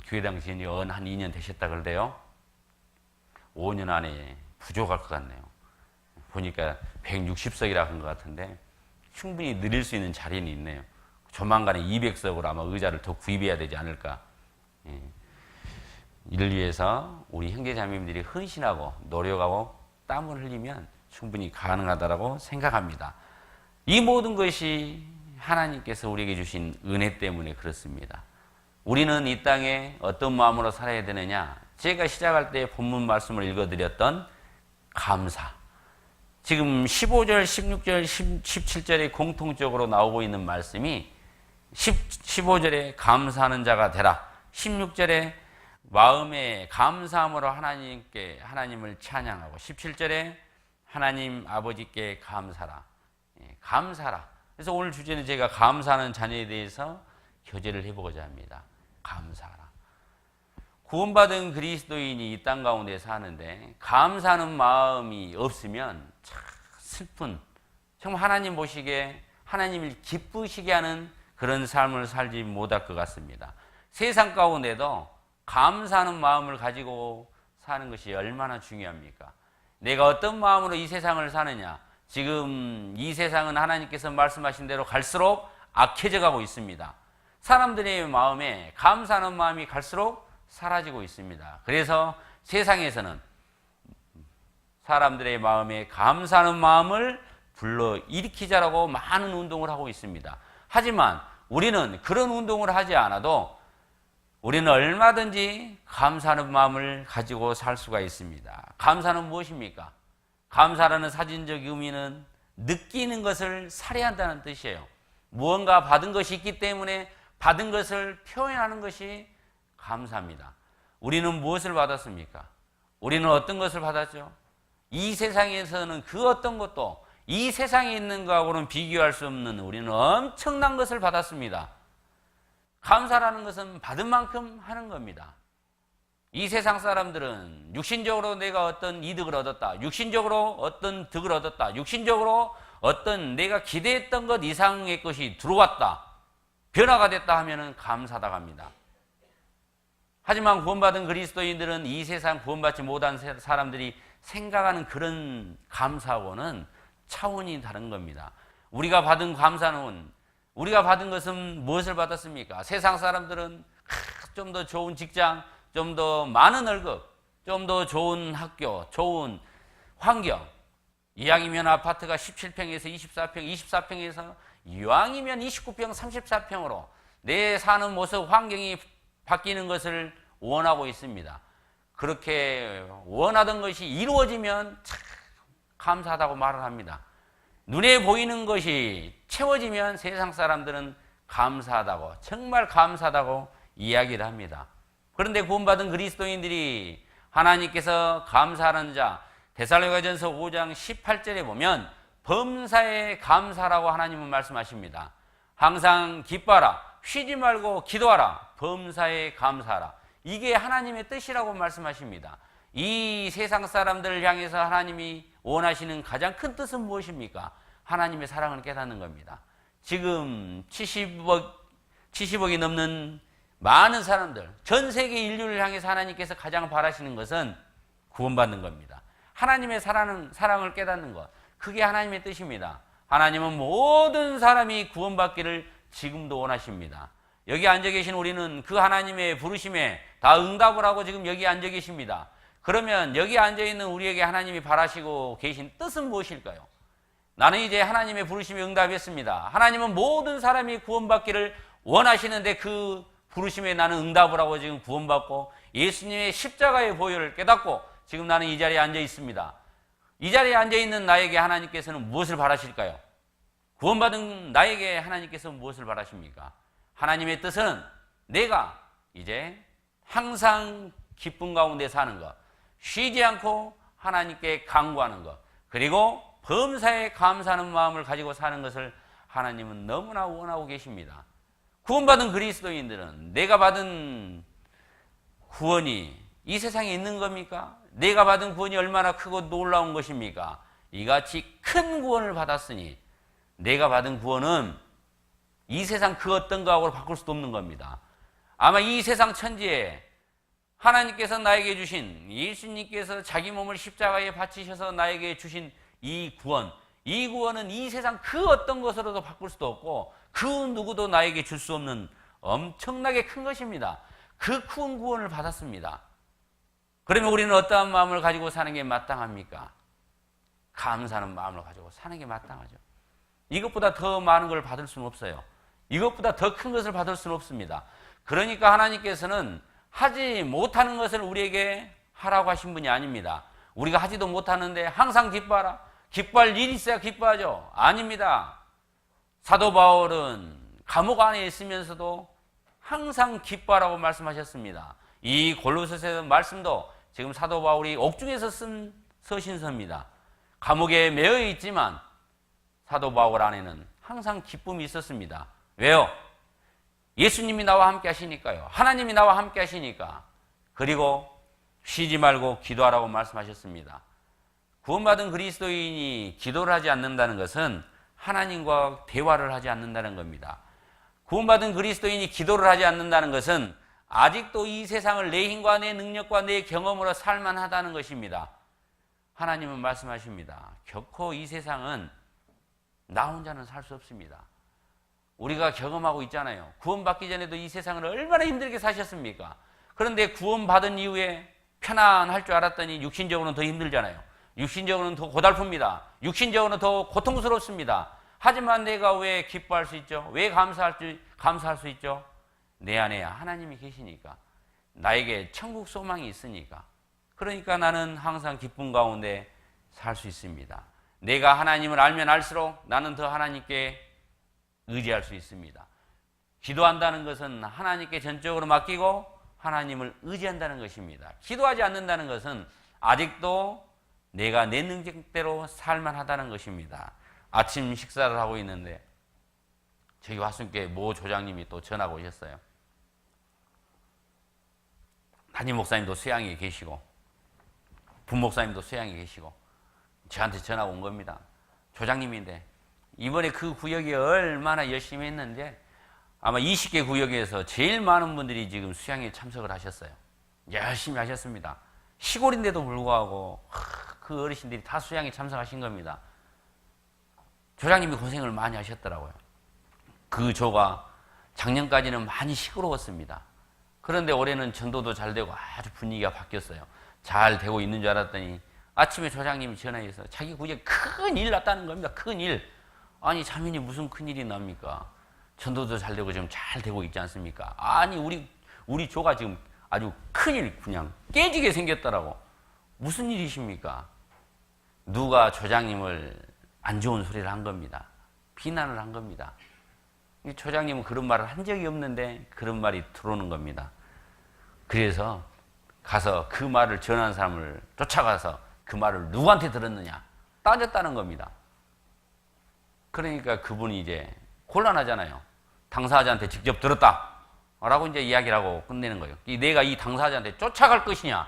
교회당 지은 한 2년 되셨다 그러대요. 5년 안에 부족할 것 같네요. 보니까 160석이라 한 것 같은데 충분히 늘릴 수 있는 자리는 있네요. 조만간에 200석으로 아마 의자를 더 구입해야 되지 않을까. 이를 위해서 우리 형제자매님들이 헌신하고 노력하고 땀을 흘리면 충분히 가능하다고 생각합니다. 이 모든 것이 하나님께서 우리에게 주신 은혜 때문에 그렇습니다. 우리는 이 땅에 어떤 마음으로 살아야 되느냐? 제가 시작할 때 본문 말씀을 읽어드렸던 감사. 지금 15절, 16절, 17절에 공통적으로 나오고 있는 말씀이 15절에 감사하는 자가 되라. 16절에 마음에 감사함으로 하나님을 찬양하고 17절에 하나님 아버지께 감사라. 감사라. 그래서 오늘 주제는 제가 감사하는 자녀에 대해서 교제를 해보고자 합니다. 감사하라. 구원받은 그리스도인이 이 땅 가운데 사는데 감사하는 마음이 없으면 참 슬픈, 정말 하나님 보시기에 하나님을 기쁘시게 하는 그런 삶을 살지 못할 것 같습니다. 세상 가운데도 감사하는 마음을 가지고 사는 것이 얼마나 중요합니까? 내가 어떤 마음으로 이 세상을 사느냐? 지금 이 세상은 하나님께서 말씀하신 대로 갈수록 악해져 가고 있습니다. 사람들의 마음에 감사하는 마음이 갈수록 사라지고 있습니다. 그래서 세상에서는 사람들의 마음에 감사하는 마음을 불러일으키자라고 많은 운동을 하고 있습니다. 하지만 우리는 그런 운동을 하지 않아도 우리는 얼마든지 감사하는 마음을 가지고 살 수가 있습니다. 감사는 무엇입니까? 감사라는 사진적 의미는 느끼는 것을 살해한다는 뜻이에요. 무언가 받은 것이 있기 때문에 받은 것을 표현하는 것이 감사합니다. 우리는 무엇을 받았습니까? 우리는 어떤 것을 받았죠? 이 세상에서는 그 어떤 것도 이 세상에 있는 것하고는 비교할 수 없는 우리는 엄청난 것을 받았습니다. 감사라는 것은 받은 만큼 하는 겁니다. 이 세상 사람들은 육신적으로 내가 어떤 이득을 얻었다, 육신적으로 어떤 득을 얻었다, 육신적으로 어떤 내가 기대했던 것 이상의 것이 들어왔다, 변화가 됐다 하면은 감사하다고 합니다. 하지만 구원받은 그리스도인들은 이 세상 구원받지 못한 사람들이 생각하는 그런 감사하고는 차원이 다른 겁니다. 우리가 받은 감사는, 우리가 받은 것은 무엇을 받았습니까? 세상 사람들은 좀 더 좋은 직장, 좀 더 많은 월급, 좀 더 좋은 학교, 좋은 환경, 이왕이면 아파트가 17평에서 24평, 24평에서 이왕이면 29평, 34평으로 내 사는 모습, 환경이 바뀌는 것을 원하고 있습니다. 그렇게 원하던 것이 이루어지면 참 감사하다고 말을 합니다. 눈에 보이는 것이 채워지면 세상 사람들은 감사하다고, 정말 감사하다고 이야기를 합니다. 그런데 구원받은 그리스도인들이 하나님께서 감사하는 자, 데살로니가전서 5장 18절에 보면 범사에 감사라고 하나님은 말씀하십니다. 항상 기뻐하라, 쉬지 말고 기도하라, 범사에 감사하라. 이게 하나님의 뜻이라고 말씀하십니다. 이 세상 사람들을 향해서 하나님이 원하시는 가장 큰 뜻은 무엇입니까? 하나님의 사랑을 깨닫는 겁니다. 지금 70억이 넘는 많은 사람들, 전 세계 인류를 향해서 하나님께서 가장 바라시는 것은 구원받는 겁니다. 하나님의 사랑을 깨닫는 것, 그게 하나님의 뜻입니다. 하나님은 모든 사람이 구원받기를 지금도 원하십니다. 여기 앉아 계신 우리는 그 하나님의 부르심에 다 응답을 하고 지금 여기 앉아 계십니다. 그러면 여기 앉아 있는 우리에게 하나님이 바라시고 계신 뜻은 무엇일까요? 나는 이제 하나님의 부르심에 응답했습니다. 하나님은 모든 사람이 구원받기를 원하시는데 그 부르심에 나는 응답을 하고 지금 구원받고 예수님의 십자가의 보혈을 깨닫고 지금 나는 이 자리에 앉아 있습니다. 이 자리에 앉아 있는 나에게 하나님께서는 무엇을 바라실까요? 구원받은 나에게 하나님께서 무엇을 바라십니까? 하나님의 뜻은 내가 이제 항상 기쁨 가운데 사는 것, 쉬지 않고 하나님께 간구하는 것, 그리고 범사에 감사하는 마음을 가지고 사는 것을 하나님은 너무나 원하고 계십니다. 구원받은 그리스도인들은 내가 받은 구원이 이 세상에 있는 겁니까? 내가 받은 구원이 얼마나 크고 놀라운 것입니까? 이같이 큰 구원을 받았으니 내가 받은 구원은 이 세상 그 어떤 거하고 바꿀 수도 없는 겁니다. 아마 이 세상 천지에 하나님께서 나에게 주신, 예수님께서 자기 몸을 십자가에 바치셔서 나에게 주신 이 구원은 이 세상 그 어떤 것으로도 바꿀 수도 없고 그 누구도 나에게 줄 수 없는 엄청나게 큰 것입니다. 그 큰 구원을 받았습니다. 그러면 우리는 어떠한 마음을 가지고 사는 게 마땅합니까? 감사하는 마음을 가지고 사는 게 마땅하죠. 이것보다 더 많은 걸 받을 수는 없어요. 이것보다 더 큰 것을 받을 수는 없습니다. 그러니까 하나님께서는 하지 못하는 것을 우리에게 하라고 하신 분이 아닙니다. 우리가 하지도 못하는데 항상 기뻐하라. 기뻐할 일이 있어야 기뻐하죠. 아닙니다. 사도 바울은 감옥 안에 있으면서도 항상 기뻐하라고 말씀하셨습니다. 이 골로새서 말씀도 지금 사도 바울이 옥중에서 쓴 서신서입니다. 감옥에 매여 있지만 사도 바울 안에는 항상 기쁨이 있었습니다. 왜요? 예수님이 나와 함께 하시니까요. 하나님이 나와 함께 하시니까. 그리고 쉬지 말고 기도하라고 말씀하셨습니다. 구원받은 그리스도인이 기도를 하지 않는다는 것은 하나님과 대화를 하지 않는다는 겁니다. 구원받은 그리스도인이 기도를 하지 않는다는 것은 아직도 이 세상을 내 힘과 내 능력과 내 경험으로 살만하다는 것입니다. 하나님은 말씀하십니다. 결코 이 세상은 나 혼자는 살 수 없습니다. 우리가 경험하고 있잖아요. 구원받기 전에도 이 세상을 얼마나 힘들게 사셨습니까? 그런데 구원받은 이후에 편안할 줄 알았더니 육신적으로는 더 힘들잖아요. 육신적으로는 더 고달픕니다. 육신적으로는 더 고통스럽습니다. 하지만 내가 왜 기뻐할 수 있죠? 왜 감사할 수 있죠? 내 안에 하나님이 계시니까. 나에게 천국 소망이 있으니까. 그러니까 나는 항상 기쁨 가운데 살 수 있습니다. 내가 하나님을 알면 알수록 나는 더 하나님께 의지할 수 있습니다. 기도한다는 것은 하나님께 전적으로 맡기고 하나님을 의지한다는 것입니다. 기도하지 않는다는 것은 아직도 내가 내 능력대로 살만하다는 것입니다. 아침 식사를 하고 있는데 저기 화순교회 모 조장님이 또 전화가 오셨어요. 담임 목사님도 수양에 계시고 분목사님도 수양에 계시고 저한테 전화가 온 겁니다. 조장님인데 이번에 그 구역이 얼마나 열심히 했는데 아마 20개 구역에서 제일 많은 분들이 지금 수양에 참석을 하셨어요. 열심히 하셨습니다. 시골인데도 불구하고 그 어르신들이 다 수양에 참석하신 겁니다. 조장님이 고생을 많이 하셨더라고요. 그 조가 작년까지는 많이 시끄러웠습니다. 그런데 올해는 전도도 잘 되고 아주 분위기가 바뀌었어요. 잘 되고 있는 줄 알았더니 아침에 조장님이 전화해서 자기 구역에 큰일 났다는 겁니다. 큰일. 아니 자매니 무슨 큰일이 납니까? 전도도 잘 되고 지금 잘 되고 있지 않습니까? 아니 우리 조가 지금 아주 큰일 그냥 깨지게 생겼더라고. 무슨 일이십니까? 누가 조장님을 안 좋은 소리를 한 겁니다. 비난을 한 겁니다. 조장님은 그런 말을 한 적이 없는데 그런 말이 들어오는 겁니다. 그래서 가서 그 말을 전한 사람을 쫓아가서 그 말을 누구한테 들었느냐 따졌다는 겁니다. 그러니까 그분이 이제 곤란하잖아요. 당사자한테 직접 들었다 라고 이제 이야기를 하고 끝내는 거예요. 내가 이 당사자한테 쫓아갈 것이냐,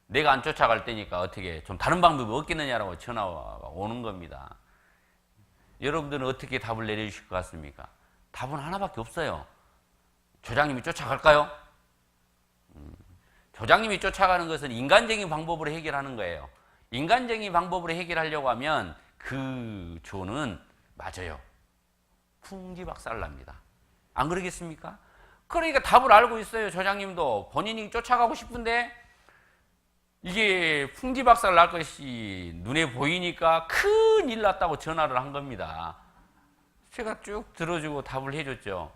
내가 안 쫓아갈 때니까 어떻게 좀 다른 방법이 없겠느냐라고 전화가 오는 겁니다. 여러분들은 어떻게 답을 내려주실 것 같습니까? 답은 하나밖에 없어요. 조장님이 쫓아갈까요? 조장님이 쫓아가는 것은 인간적인 방법으로 해결하는 거예요. 인간적인 방법으로 해결하려고 하면 그 조는 맞아요. 풍지박살납니다. 안 그러겠습니까? 그러니까 답을 알고 있어요. 조장님도 본인이 쫓아가고 싶은데 이게 풍지박살 날 것이 눈에 보이니까 큰일 났다고 전화를 한 겁니다. 제가 쭉 들어주고 답을 해줬죠.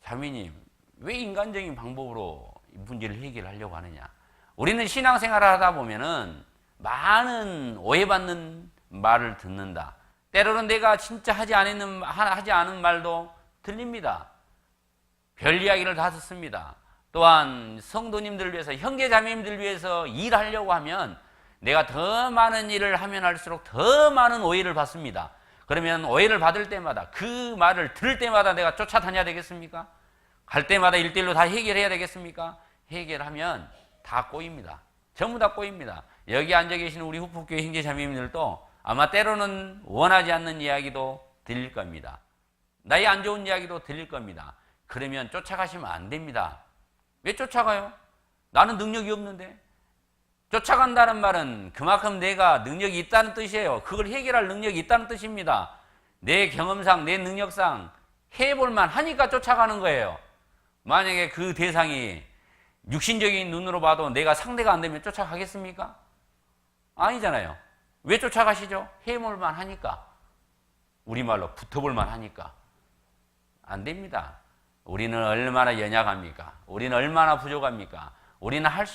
자매님, 왜 인간적인 방법으로 이 문제를 해결하려고 하느냐? 우리는 신앙생활을 하다 보면은 많은 오해받는 말을 듣는다. 때로는 내가 진짜 하지 않은 말도 들립니다. 별 이야기를 다 듣습니다. 또한 성도님들을 위해서, 형제자매님들을 위해서 일하려고 하면 내가 더 많은 일을 하면 할수록 더 많은 오해를 받습니다. 그러면 오해를 받을 때마다 그 말을 들을 때마다 내가 쫓아다녀야 되겠습니까? 갈 때마다 1:1로 다 해결해야 되겠습니까? 해결하면 다 꼬입니다. 전부 다 꼬입니다. 여기 앉아 계시는 우리 후폭교회 형제자매님들도 아마 때로는 원하지 않는 이야기도 들릴 겁니다. 나의 안 좋은 이야기도 들릴 겁니다. 그러면 쫓아가시면 안 됩니다. 왜 쫓아가요? 나는 능력이 없는데. 쫓아간다는 말은 그만큼 내가 능력이 있다는 뜻이에요. 그걸 해결할 능력이 있다는 뜻입니다. 내 경험상, 내 능력상 해볼만 하니까 쫓아가는 거예요. 만약에 그 대상이 육신적인 눈으로 봐도 내가 상대가 안 되면 쫓아가겠습니까? 아니잖아요. 왜 쫓아가시죠? 해볼만 하니까. 우리말로 붙어볼만 하니까. 안 됩니다. 우리는 얼마나 연약합니까? 우리는 얼마나 부족합니까? 우리는 할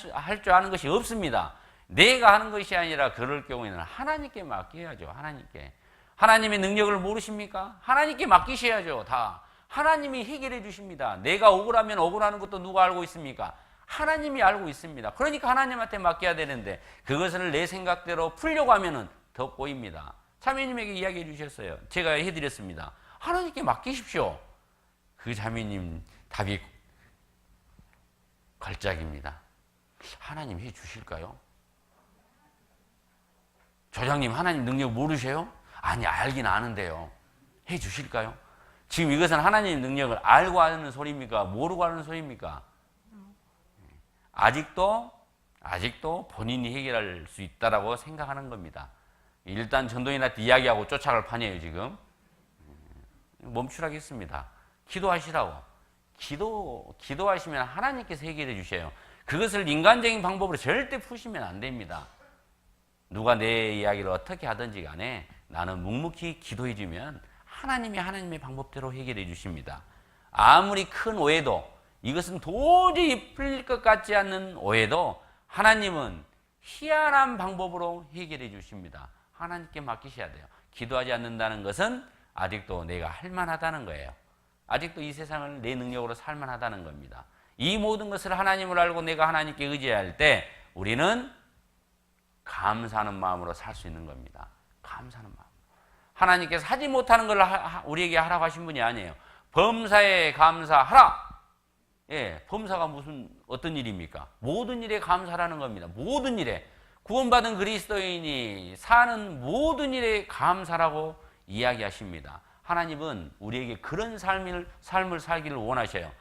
줄 아는 것이 없습니다. 내가 하는 것이 아니라 그럴 경우에는 하나님께 맡겨야죠. 하나님께. 하나님의 능력을 모르십니까? 하나님께 맡기셔야죠. 다. 하나님이 해결해 주십니다. 내가 억울하면 억울하는 것도 누가 알고 있습니까? 하나님이 알고 있습니다. 그러니까 하나님한테 맡겨야 되는데 그것을 내 생각대로 풀려고 하면은 더 꼬입니다. 자매님에게 이야기해 주셨어요. 제가 해드렸습니다. 하나님께 맡기십시오. 그 자매님 답이 걸작입니다. 하나님 해 주실까요? 조장님 하나님 능력 모르세요? 아니 알긴 아는데요. 해 주실까요? 지금 이것은 하나님의 능력을 알고 하는 소리입니까? 모르고 하는 소리입니까? 아직도 본인이 해결할 수 있다라고 생각하는 겁니다. 일단 전도인한테 이야기하고 쫓아갈 판이에요 지금. 멈추라겠습니다. 기도하시라고. 기도하시면 하나님께서 해결해 주셔요. 그것을 인간적인 방법으로 절대 푸시면 안 됩니다. 누가 내 이야기를 어떻게 하든지 간에 나는 묵묵히 기도해 주면 하나님이 하나님의 방법대로 해결해 주십니다. 아무리 큰 오해도 이것은 도저히 풀릴 것 같지 않는 오해도 하나님은 희한한 방법으로 해결해 주십니다. 하나님께 맡기셔야 돼요. 기도하지 않는다는 것은 아직도 내가 할 만하다는 거예요. 아직도 이 세상을 내 능력으로 살만하다는 겁니다. 이 모든 것을 하나님을 알고 내가 하나님께 의지할 때 우리는 감사하는 마음으로 살 수 있는 겁니다. 감사하는 마음. 하나님께서 하지 못하는 걸 우리에게 하라고 하신 분이 아니에요. 범사에 감사하라. 예, 범사가 어떤 일입니까? 모든 일에 감사라는 겁니다. 모든 일에. 구원받은 그리스도인이 사는 모든 일에 감사라고 이야기하십니다. 하나님은 우리에게 그런 삶을 살기를 원하셔요.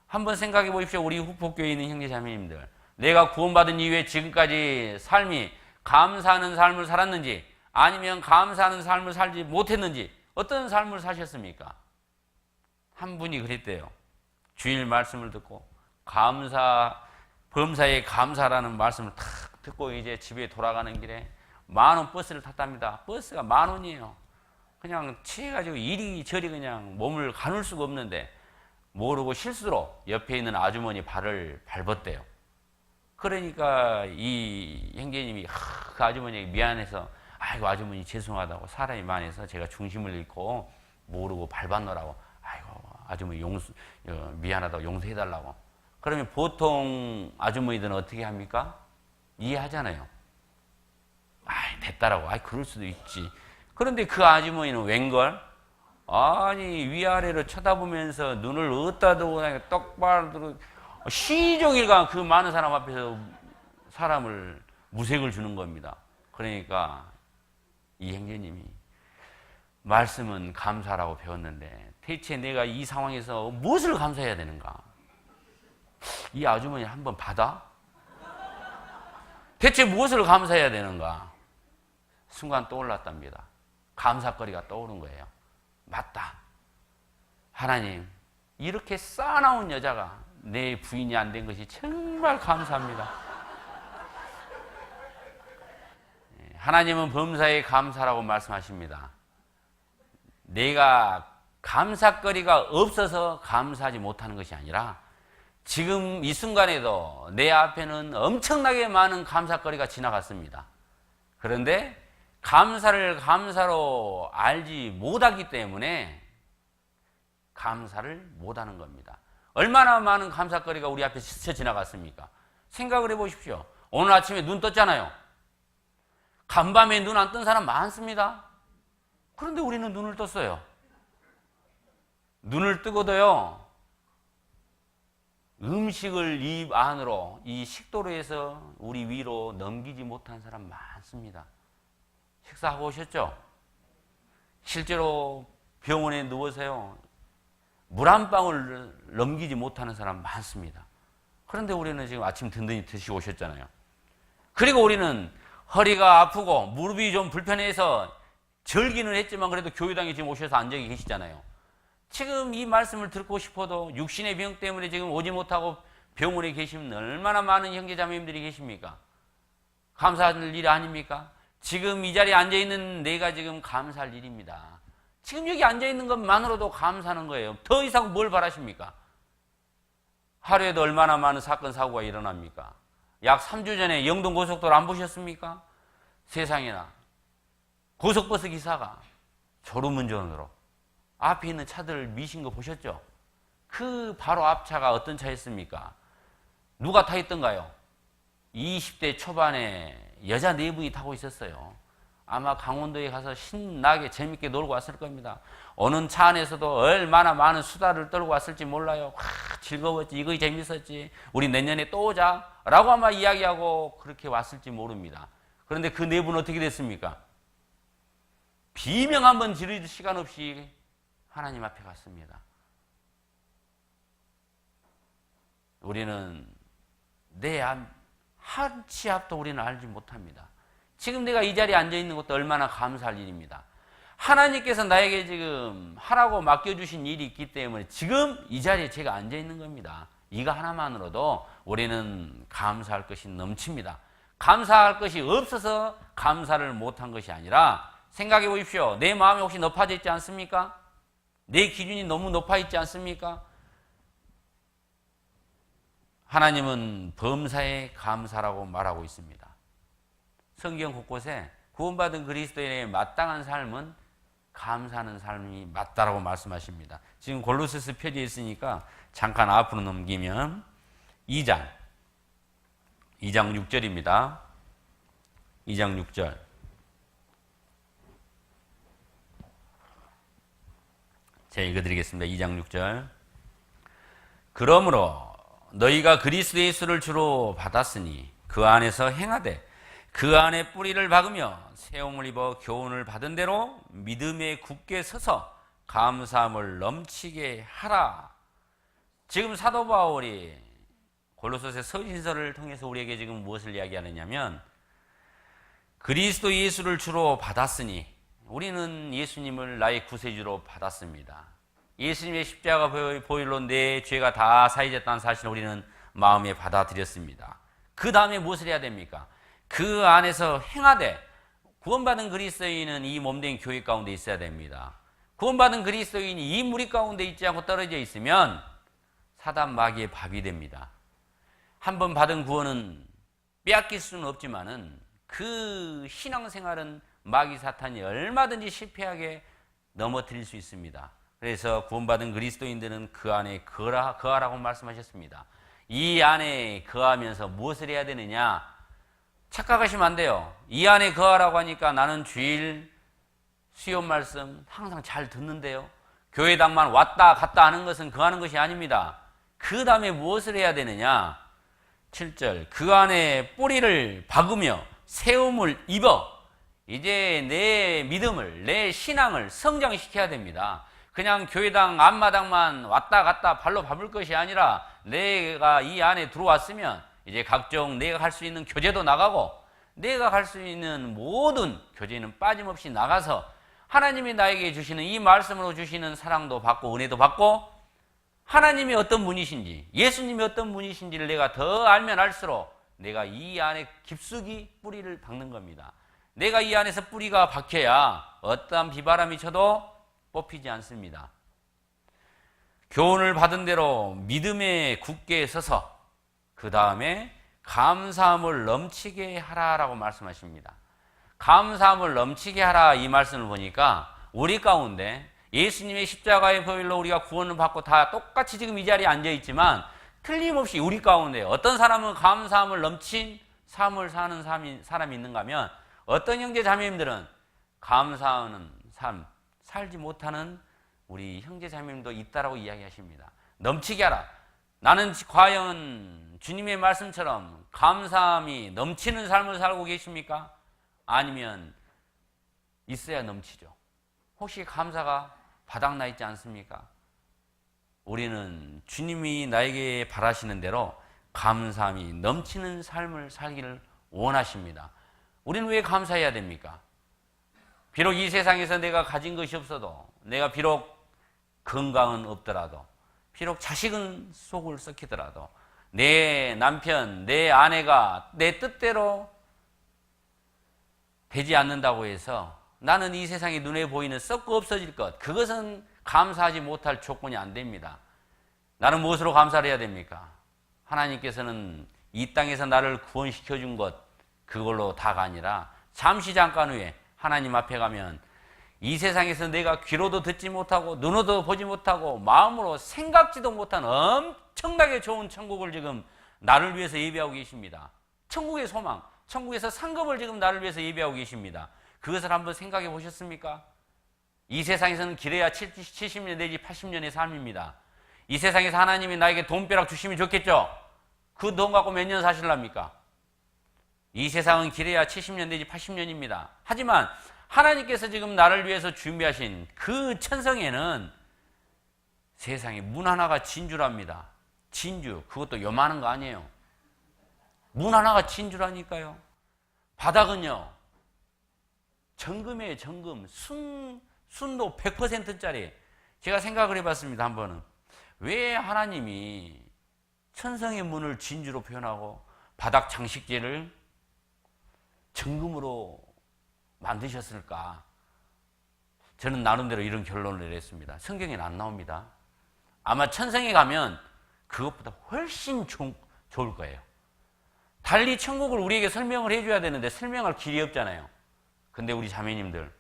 한번 생각해 보십시오. 우리 후폭교에 있는 형제자매님들. 내가 구원받은 이후에 지금까지 삶이 감사하는 삶을 살았는지 아니면 감사하는 삶을 살지 못했는지 어떤 삶을 사셨습니까? 한 분이 그랬대요. 주일 말씀을 듣고 범사에 감사라는 말씀을 탁 듣고 이제 집에 돌아가는 길에 10,000원 버스를 탔답니다. 버스가 10,000원이에요. 그냥 취해가지고 이리저리 그냥 몸을 가눌 수가 없는데 모르고 실수로 옆에 있는 아주머니 발을 밟았대요. 그러니까 이 형제님이 그 아주머니에게 미안해서 아이고 아주머니 죄송하다고 사람이 많아서 제가 중심을 잃고 모르고 밟았노라고 아이고 아주머니 미안하다고 용서해달라고. 그러면 보통 아주머니들은 어떻게 합니까? 이해하잖아요. 아이 됐다라고. 아이 그럴 수도 있지. 그런데 그 아주머니는 웬걸? 아니 위아래로 쳐다보면서 눈을 어디다 두고 그냥 똑바로 시종일관 그 많은 사람 앞에서 사람을 무색을 주는 겁니다. 그러니까 이 형제님이 말씀은 감사라고 배웠는데 대체 내가 이 상황에서 무엇을 감사해야 되는가? 이 아주머니 한번 받아? 대체 무엇을 감사해야 되는가? 순간 떠올랐답니다. 감사거리가 떠오른 거예요. 맞다. 하나님, 이렇게 쌓아놓은 여자가 내 부인이 안 된 것이 정말 감사합니다. 하나님은 범사에 감사라고 말씀하십니다. 내가 감사거리가 없어서 감사하지 못하는 것이 아니라 지금 이 순간에도 내 앞에는 엄청나게 많은 감사거리가 지나갔습니다. 그런데 감사를 감사로 알지 못하기 때문에 감사를 못하는 겁니다. 얼마나 많은 감사거리가 우리 앞에 스쳐 지나갔습니까? 생각을 해보십시오. 오늘 아침에 눈 떴잖아요. 간밤에 눈 안 뜬 사람 많습니다. 그런데 우리는 눈을 떴어요. 눈을 뜨고도요, 음식을 입 안으로, 이 식도로에서 우리 위로 넘기지 못한 사람 많습니다. 식사하고 오셨죠? 실제로 병원에 누워서요, 물 한 방울 넘기지 못하는 사람 많습니다. 그런데 우리는 지금 아침 든든히 드시고 오셨잖아요. 그리고 우리는 허리가 아프고 무릎이 좀 불편해서 절기는 했지만 그래도 교회당에 지금 오셔서 앉아 계시잖아요. 지금 이 말씀을 듣고 싶어도 육신의 병 때문에 지금 오지 못하고 병원에 계시면 얼마나 많은 형제자매님들이 계십니까? 감사할 일 아닙니까? 지금 이 자리에 앉아있는 내가 지금 감사할 일입니다. 지금 여기 앉아있는 것만으로도 감사하는 거예요. 더 이상 뭘 바라십니까? 하루에도 얼마나 많은 사건 사고가 일어납니까? 약 3주 전에 영동 고속도로 안 보셨습니까? 세상에나 고속버스 기사가 졸음운전으로 앞에 있는 차들을 미신 거 보셨죠? 그 바로 앞 차가 어떤 차였습니까? 누가 타 있던가요? 20대 초반에 여자 4분이 타고 있었어요. 아마 강원도에 가서 신나게 재밌게 놀고 왔을 겁니다. 오는 차 안에서도 얼마나 많은 수다를 떨고 왔을지 몰라요. 즐거웠지, 이거 재밌었지, 우리 내년에 또 오자 라고 아마 이야기하고 그렇게 왔을지 모릅니다. 그런데 그 4분 어떻게 됐습니까? 비명 한번 지를 시간 없이 하나님 앞에 갔습니다. 우리는 내 한 치 앞도 우리는 알지 못합니다. 지금 내가 이 자리에 앉아있는 것도 얼마나 감사할 일입니다. 하나님께서 나에게 지금 하라고 맡겨주신 일이 있기 때문에 지금 이 자리에 제가 앉아있는 겁니다. 이거 하나만으로도 우리는 감사할 것이 넘칩니다. 감사할 것이 없어서 감사를 못한 것이 아니라 생각해 보십시오. 내 마음이 혹시 높아져 있지 않습니까? 내 기준이 너무 높아 있지 않습니까? 하나님은 범사에 감사라고 말하고 있습니다. 성경 곳곳에 구원받은 그리스도인의 마땅한 삶은 감사하는 삶이 맞다라고 말씀하십니다. 지금 골로새서 표지에 있으니까 잠깐 앞으로 넘기면 2장 6절입니다. 2장 6절. 제가 읽어드리겠습니다. 2장 6절. 그러므로 너희가 그리스도 예수를 주로 받았으니 그 안에서 행하되 그 안에 뿌리를 박으며 세움을 입어 교훈을 받은 대로 믿음에 굳게 서서 감사함을 넘치게 하라. 지금 사도 바울이 골로새서 서신서를 통해서 우리에게 지금 무엇을 이야기하느냐면 그리스도 예수를 주로 받았으니 우리는 예수님을 나의 구세주로 받았습니다. 예수님의 십자가 보혈로 내 죄가 다 사해졌다는 사실을 우리는 마음에 받아들였습니다. 그 다음에 무엇을 해야 됩니까? 그 안에서 행하되 구원받은 그리스도인은 이 몸된 교회 가운데 있어야 됩니다. 구원받은 그리스도인이 이 무리 가운데 있지 않고 떨어져 있으면 사단 마귀의 밥이 됩니다. 한번 받은 구원은 빼앗길 수는 없지만은 그 신앙생활은 마귀 사탄이 얼마든지 실패하게 넘어뜨릴 수 있습니다. 그래서 구원받은 그리스도인들은 그 안에 거하라고 말씀하셨습니다. 이 안에 거하면서 무엇을 해야 되느냐? 착각하시면 안 돼요. 이 안에 거하라고 하니까 나는 주일 수요 말씀 항상 잘 듣는데요. 교회당만 왔다 갔다 하는 것은 거하는 것이 아닙니다. 그 다음에 무엇을 해야 되느냐? 7절. 그 안에 뿌리를 박으며 세움을 입어 이제 내 믿음을, 내 신앙을 성장시켜야 됩니다. 그냥 교회당 앞마당만 왔다 갔다 발로 밟을 것이 아니라 내가 이 안에 들어왔으면 이제 각종 내가 할 수 있는 교제도 나가고 내가 할 수 있는 모든 교제는 빠짐없이 나가서 하나님이 나에게 주시는 이 말씀으로 주시는 사랑도 받고 은혜도 받고 하나님이 어떤 분이신지 예수님이 어떤 분이신지를 내가 더 알면 알수록 내가 이 안에 깊숙이 뿌리를 박는 겁니다. 내가 이 안에서 뿌리가 박혀야 어떠한 비바람이 쳐도 뽑히지 않습니다. 교훈을 받은 대로 믿음에 굳게 서서 그 다음에 감사함을 넘치게 하라라고 말씀하십니다. 감사함을 넘치게 하라 이 말씀을 보니까 우리 가운데 예수님의 십자가의 보혈로 우리가 구원을 받고 다 똑같이 지금 이 자리에 앉아있지만 틀림없이 우리 가운데 어떤 사람은 감사함을 넘친 삶을 사는 사람이 있는가 하면 어떤 형제 자매님들은 감사하는 삶 살지 못하는 우리 형제 자매님도 있다라고 이야기하십니다. 넘치게 하라. 나는 과연 주님의 말씀처럼 감사함이 넘치는 삶을 살고 계십니까? 아니면 있어야 넘치죠. 혹시 감사가 바닥나 있지 않습니까? 우리는 주님이 나에게 바라시는 대로 감사함이 넘치는 삶을 살기를 원하십니다. 우리는 왜 감사해야 됩니까? 비록 이 세상에서 내가 가진 것이 없어도, 내가 비록 건강은 없더라도, 비록 자식은 속을 썩히더라도, 내 남편, 내 아내가 내 뜻대로 되지 않는다고 해서 나는 이 세상에 눈에 보이는 썩고 없어질 것, 그것은 감사하지 못할 조건이 안 됩니다. 나는 무엇으로 감사를 해야 됩니까? 하나님께서는 이 땅에서 나를 구원시켜 준 것, 그걸로 다가 아니라 잠시 잠깐 후에 하나님 앞에 가면 이 세상에서 내가 귀로도 듣지 못하고 눈으로도 보지 못하고 마음으로 생각지도 못한 엄청나게 좋은 천국을 지금 나를 위해서 예비하고 계십니다. 천국의 소망, 천국에서 상급을 지금 나를 위해서 예비하고 계십니다. 그것을 한번 생각해 보셨습니까? 이 세상에서는 길어야 70년 내지 80년의 삶입니다. 이 세상에서 하나님이 나에게 돈벼락 주시면 좋겠죠? 그 돈 갖고 몇 년 사실랍니까? 이 세상은 길어야 70년 내지 80년입니다. 하지만 하나님께서 지금 나를 위해서 준비하신 그 천성에는 세상에 문 하나가 진주랍니다. 진주, 그것도 요만한 거 아니에요. 문 하나가 진주라니까요. 바닥은요, 정금이에요, 정금. 순도 100%짜리. 제가 생각을 해봤습니다, 한 번은. 왜 하나님이 천성의 문을 진주로 표현하고 바닥 장식재를 정금으로 만드셨을까? 저는 나름대로 이런 결론을 내렸습니다. 성경에는 안 나옵니다. 아마 천성에 가면 그것보다 훨씬 좋을 거예요. 달리 천국을 우리에게 설명을 해줘야 되는데 설명할 길이 없잖아요. 근데 우리 자매님들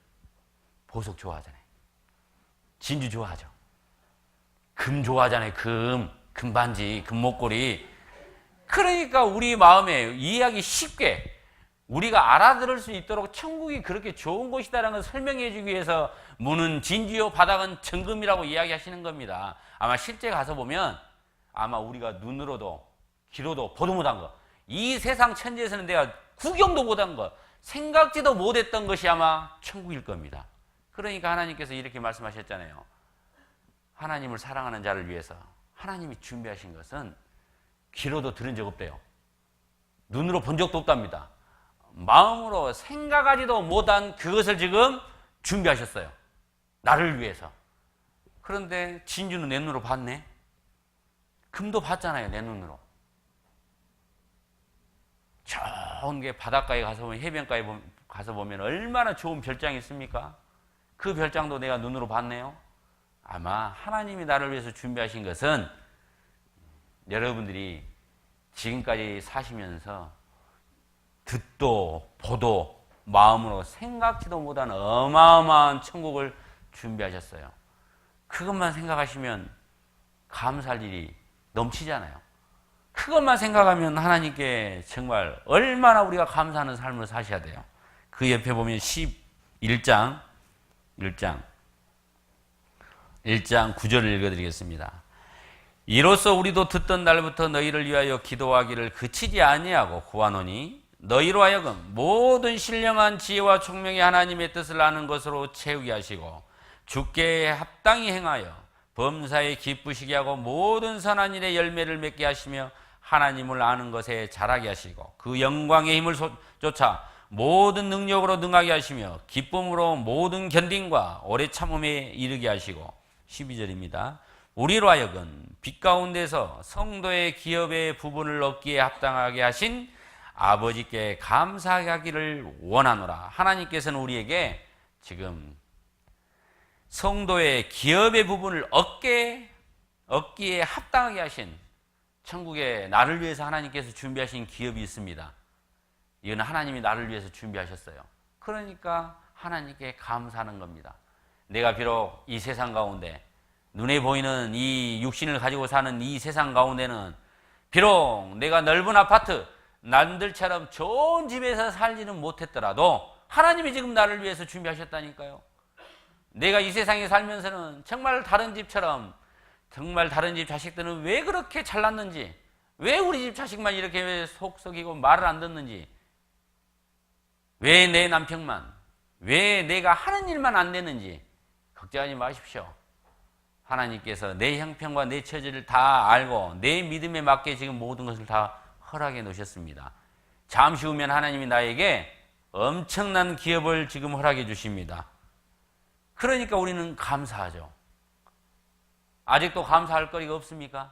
보석 좋아하잖아요. 진주 좋아하죠. 금 좋아하잖아요. 금 반지, 금 목걸이. 그러니까 우리 마음에 이해하기 쉽게 우리가 알아들을 수 있도록 천국이 그렇게 좋은 곳이다라는 걸 설명해 주기 위해서 문은 진주요 바닥은 정금이라고 이야기하시는 겁니다. 아마 실제 가서 보면 아마 우리가 눈으로도 귀로도 보도 못한 거, 이 세상 천지에서는 내가 구경도 못한 것, 생각지도 못했던 것이 아마 천국일 겁니다. 그러니까 하나님께서 이렇게 말씀하셨잖아요. 하나님을 사랑하는 자를 위해서 하나님이 준비하신 것은 귀로도 들은 적 없대요. 눈으로 본 적도 없답니다. 마음으로 생각하지도 못한 그것을 지금 준비하셨어요. 나를 위해서. 그런데 진주는 내 눈으로 봤네. 금도 봤잖아요, 내 눈으로. 좋은 게 바닷가에 가서 보면, 해변가에 가서 보면 얼마나 좋은 별장이 있습니까? 그 별장도 내가 눈으로 봤네요. 아마 하나님이 나를 위해서 준비하신 것은 여러분들이 지금까지 사시면서 듣도 보도 마음으로 생각지도 못한 어마어마한 천국을 준비하셨어요. 그것만 생각하시면 감사할 일이 넘치잖아요. 그것만 생각하면 하나님께 정말 얼마나 우리가 감사하는 삶을 사셔야 돼요. 그 옆에 보면 11장 9절을 읽어드리겠습니다. 이로써 우리도 듣던 날부터 너희를 위하여 기도하기를 그치지 아니하고 구하노니 너희로 하여금 모든 신령한 지혜와 총명의 하나님의 뜻을 아는 것으로 채우게 하시고 주께 합당히 행하여 범사에 기쁘시게 하고 모든 선한 일에 열매를 맺게 하시며 하나님을 아는 것에 자라게 하시고 그 영광의 힘을 쫓아 모든 능력으로 능하게 하시며 기쁨으로 모든 견딤과 오래 참음에 이르게 하시고 12절입니다. 우리로 하여금 빛 가운데서 성도의 기업의 부분을 얻기에 합당하게 하신 아버지께 감사하기를 원하노라. 하나님께서는 우리에게 지금 성도의 기업의 부분을 얻기에 합당하게 하신 천국에 나를 위해서 하나님께서 준비하신 기업이 있습니다. 이건 하나님이 나를 위해서 준비하셨어요. 그러니까 하나님께 감사하는 겁니다. 내가 비록 이 세상 가운데 눈에 보이는 이 육신을 가지고 사는 이 세상 가운데는 비록 내가 넓은 아파트, 남들처럼 좋은 집에서 살지는 못했더라도 하나님이 지금 나를 위해서 준비하셨다니까요. 내가 이 세상에 살면서는 정말 다른 집처럼 정말 다른 집 자식들은 왜 그렇게 잘났는지, 왜 우리 집 자식만 이렇게 속썩이고 말을 안 듣는지, 왜 내 남편만, 왜 내가 하는 일만 안 되는지 걱정하지 마십시오. 하나님께서 내 형편과 내 처지를 다 알고 내 믿음에 맞게 지금 모든 것을 다 허락해 놓으셨습니다. 잠시 후면 하나님이 나에게 엄청난 기업을 지금 허락해 주십니다. 그러니까 우리는 감사하죠. 아직도 감사할 거리가 없습니까?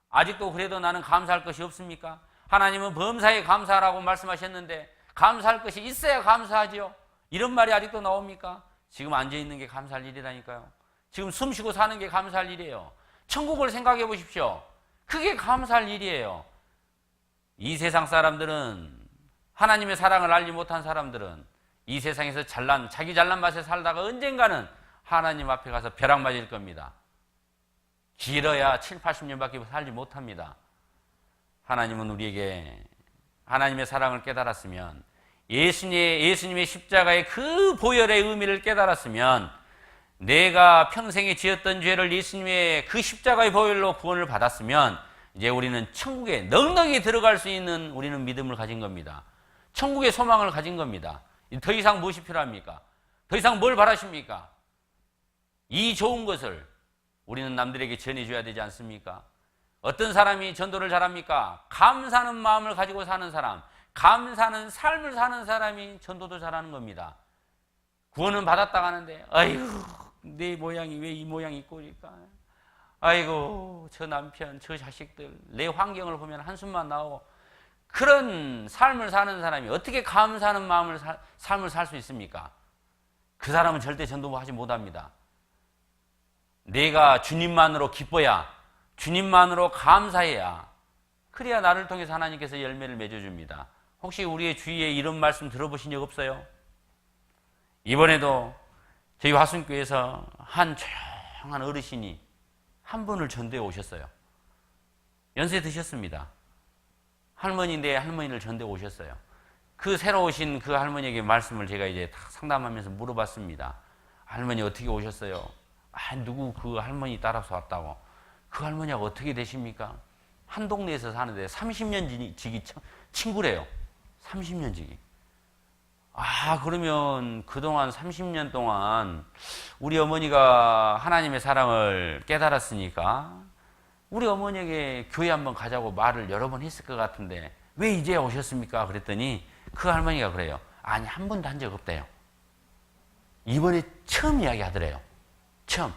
아직도 그래도 나는 감사할 것이 없습니까? 하나님은 범사에 감사하라고 말씀하셨는데 감사할 것이 있어야 감사하지요. 이런 말이 아직도 나옵니까? 지금 앉아있는 게 감사할 일이라니까요. 지금 숨쉬고 사는 게 감사할 일이에요. 천국을 생각해 보십시오. 그게 감사할 일이에요. 이 세상 사람들은, 하나님의 사랑을 알지 못한 사람들은 이 세상에서 자기 잘난 맛에 살다가 언젠가는 하나님 앞에 가서 벼락 맞을 겁니다. 길어야 7, 80년밖에 살지 못합니다. 하나님은 우리에게 하나님의 사랑을 깨달았으면, 예수님의 십자가의 그 보혈의 의미를 깨달았으면, 내가 평생에 지었던 죄를 예수님의 그 십자가의 보혈로 구원을 받았으면 이제 우리는 천국에 넉넉히 들어갈 수 있는 우리는 믿음을 가진 겁니다. 천국의 소망을 가진 겁니다. 더 이상 무엇이 필요합니까? 더 이상 뭘 바라십니까? 이 좋은 것을 우리는 남들에게 전해줘야 되지 않습니까? 어떤 사람이 전도를 잘합니까? 감사하는 마음을 가지고 사는 사람, 감사하는 삶을 사는 사람이 전도도 잘하는 겁니다. 구원은 받았다가 하는데 아이고 내 모양이 왜 이 모양이 있고 그러니까, 아이고 저 남편 저 자식들 내 환경을 보면 한숨만 나오고, 그런 삶을 사는 사람이 어떻게 감사하는 삶을 살 수 있습니까? 그 사람은 절대 전도하지 못합니다. 내가 주님만으로 기뻐야, 주님만으로 감사해야, 그래야 나를 통해서 하나님께서 열매를 맺어줍니다. 혹시 우리의 주위에 이런 말씀 들어보신 적 없어요? 이번에도 저희 화순교회에서 한 조용한 어르신이 한 분을 전도해 오셨어요. 연세 드셨습니다. 할머니인데 할머니를 전도해 오셨어요. 그 새로 오신 그 할머니에게 말씀을 제가 이제 다 상담하면서 물어봤습니다. 할머니 어떻게 오셨어요? 누구 그 할머니 따라서 왔다고. 그 할머니하고 어떻게 되십니까? 한 동네에서 사는데 30년 지기 친구래요. 30년 지기. 그러면 그동안 30년 동안 우리 어머니가 하나님의 사랑을 깨달았으니까 우리 어머니에게 교회 한번 가자고 말을 여러 번 했을 것 같은데 왜 이제 오셨습니까? 그랬더니 그 할머니가 그래요. 아니, 한 번도 한 적 없대요. 이번에 처음 이야기 하더래요. 처음.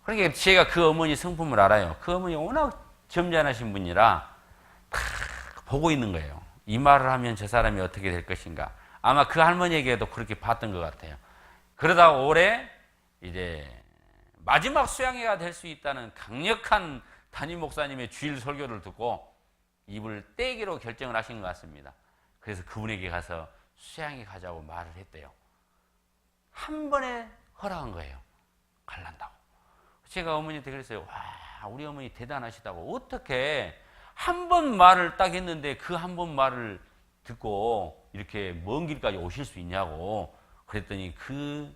그러니까 제가 그 어머니 성품을 알아요. 그 어머니가 워낙 점잖으신 분이라 다 보고 있는 거예요. 이 말을 하면 저 사람이 어떻게 될 것인가. 아마 그 할머니에게도 그렇게 봤던 것 같아요. 그러다가 올해 이제 마지막 수양회가 될 수 있다는 강력한 담임 목사님의 주일 설교를 듣고 입을 떼기로 결정을 하신 것 같습니다. 그래서 그분에게 가서 수양회 가자고 말을 했대요. 한 번에 허락한 거예요. 갈란다고. 제가 어머니한테 그랬어요. 와, 우리 어머니 대단하시다고. 어떻게 한 번 말을 딱 했는데 그 한 번 말을 듣고 이렇게 먼 길까지 오실 수 있냐고. 그랬더니 그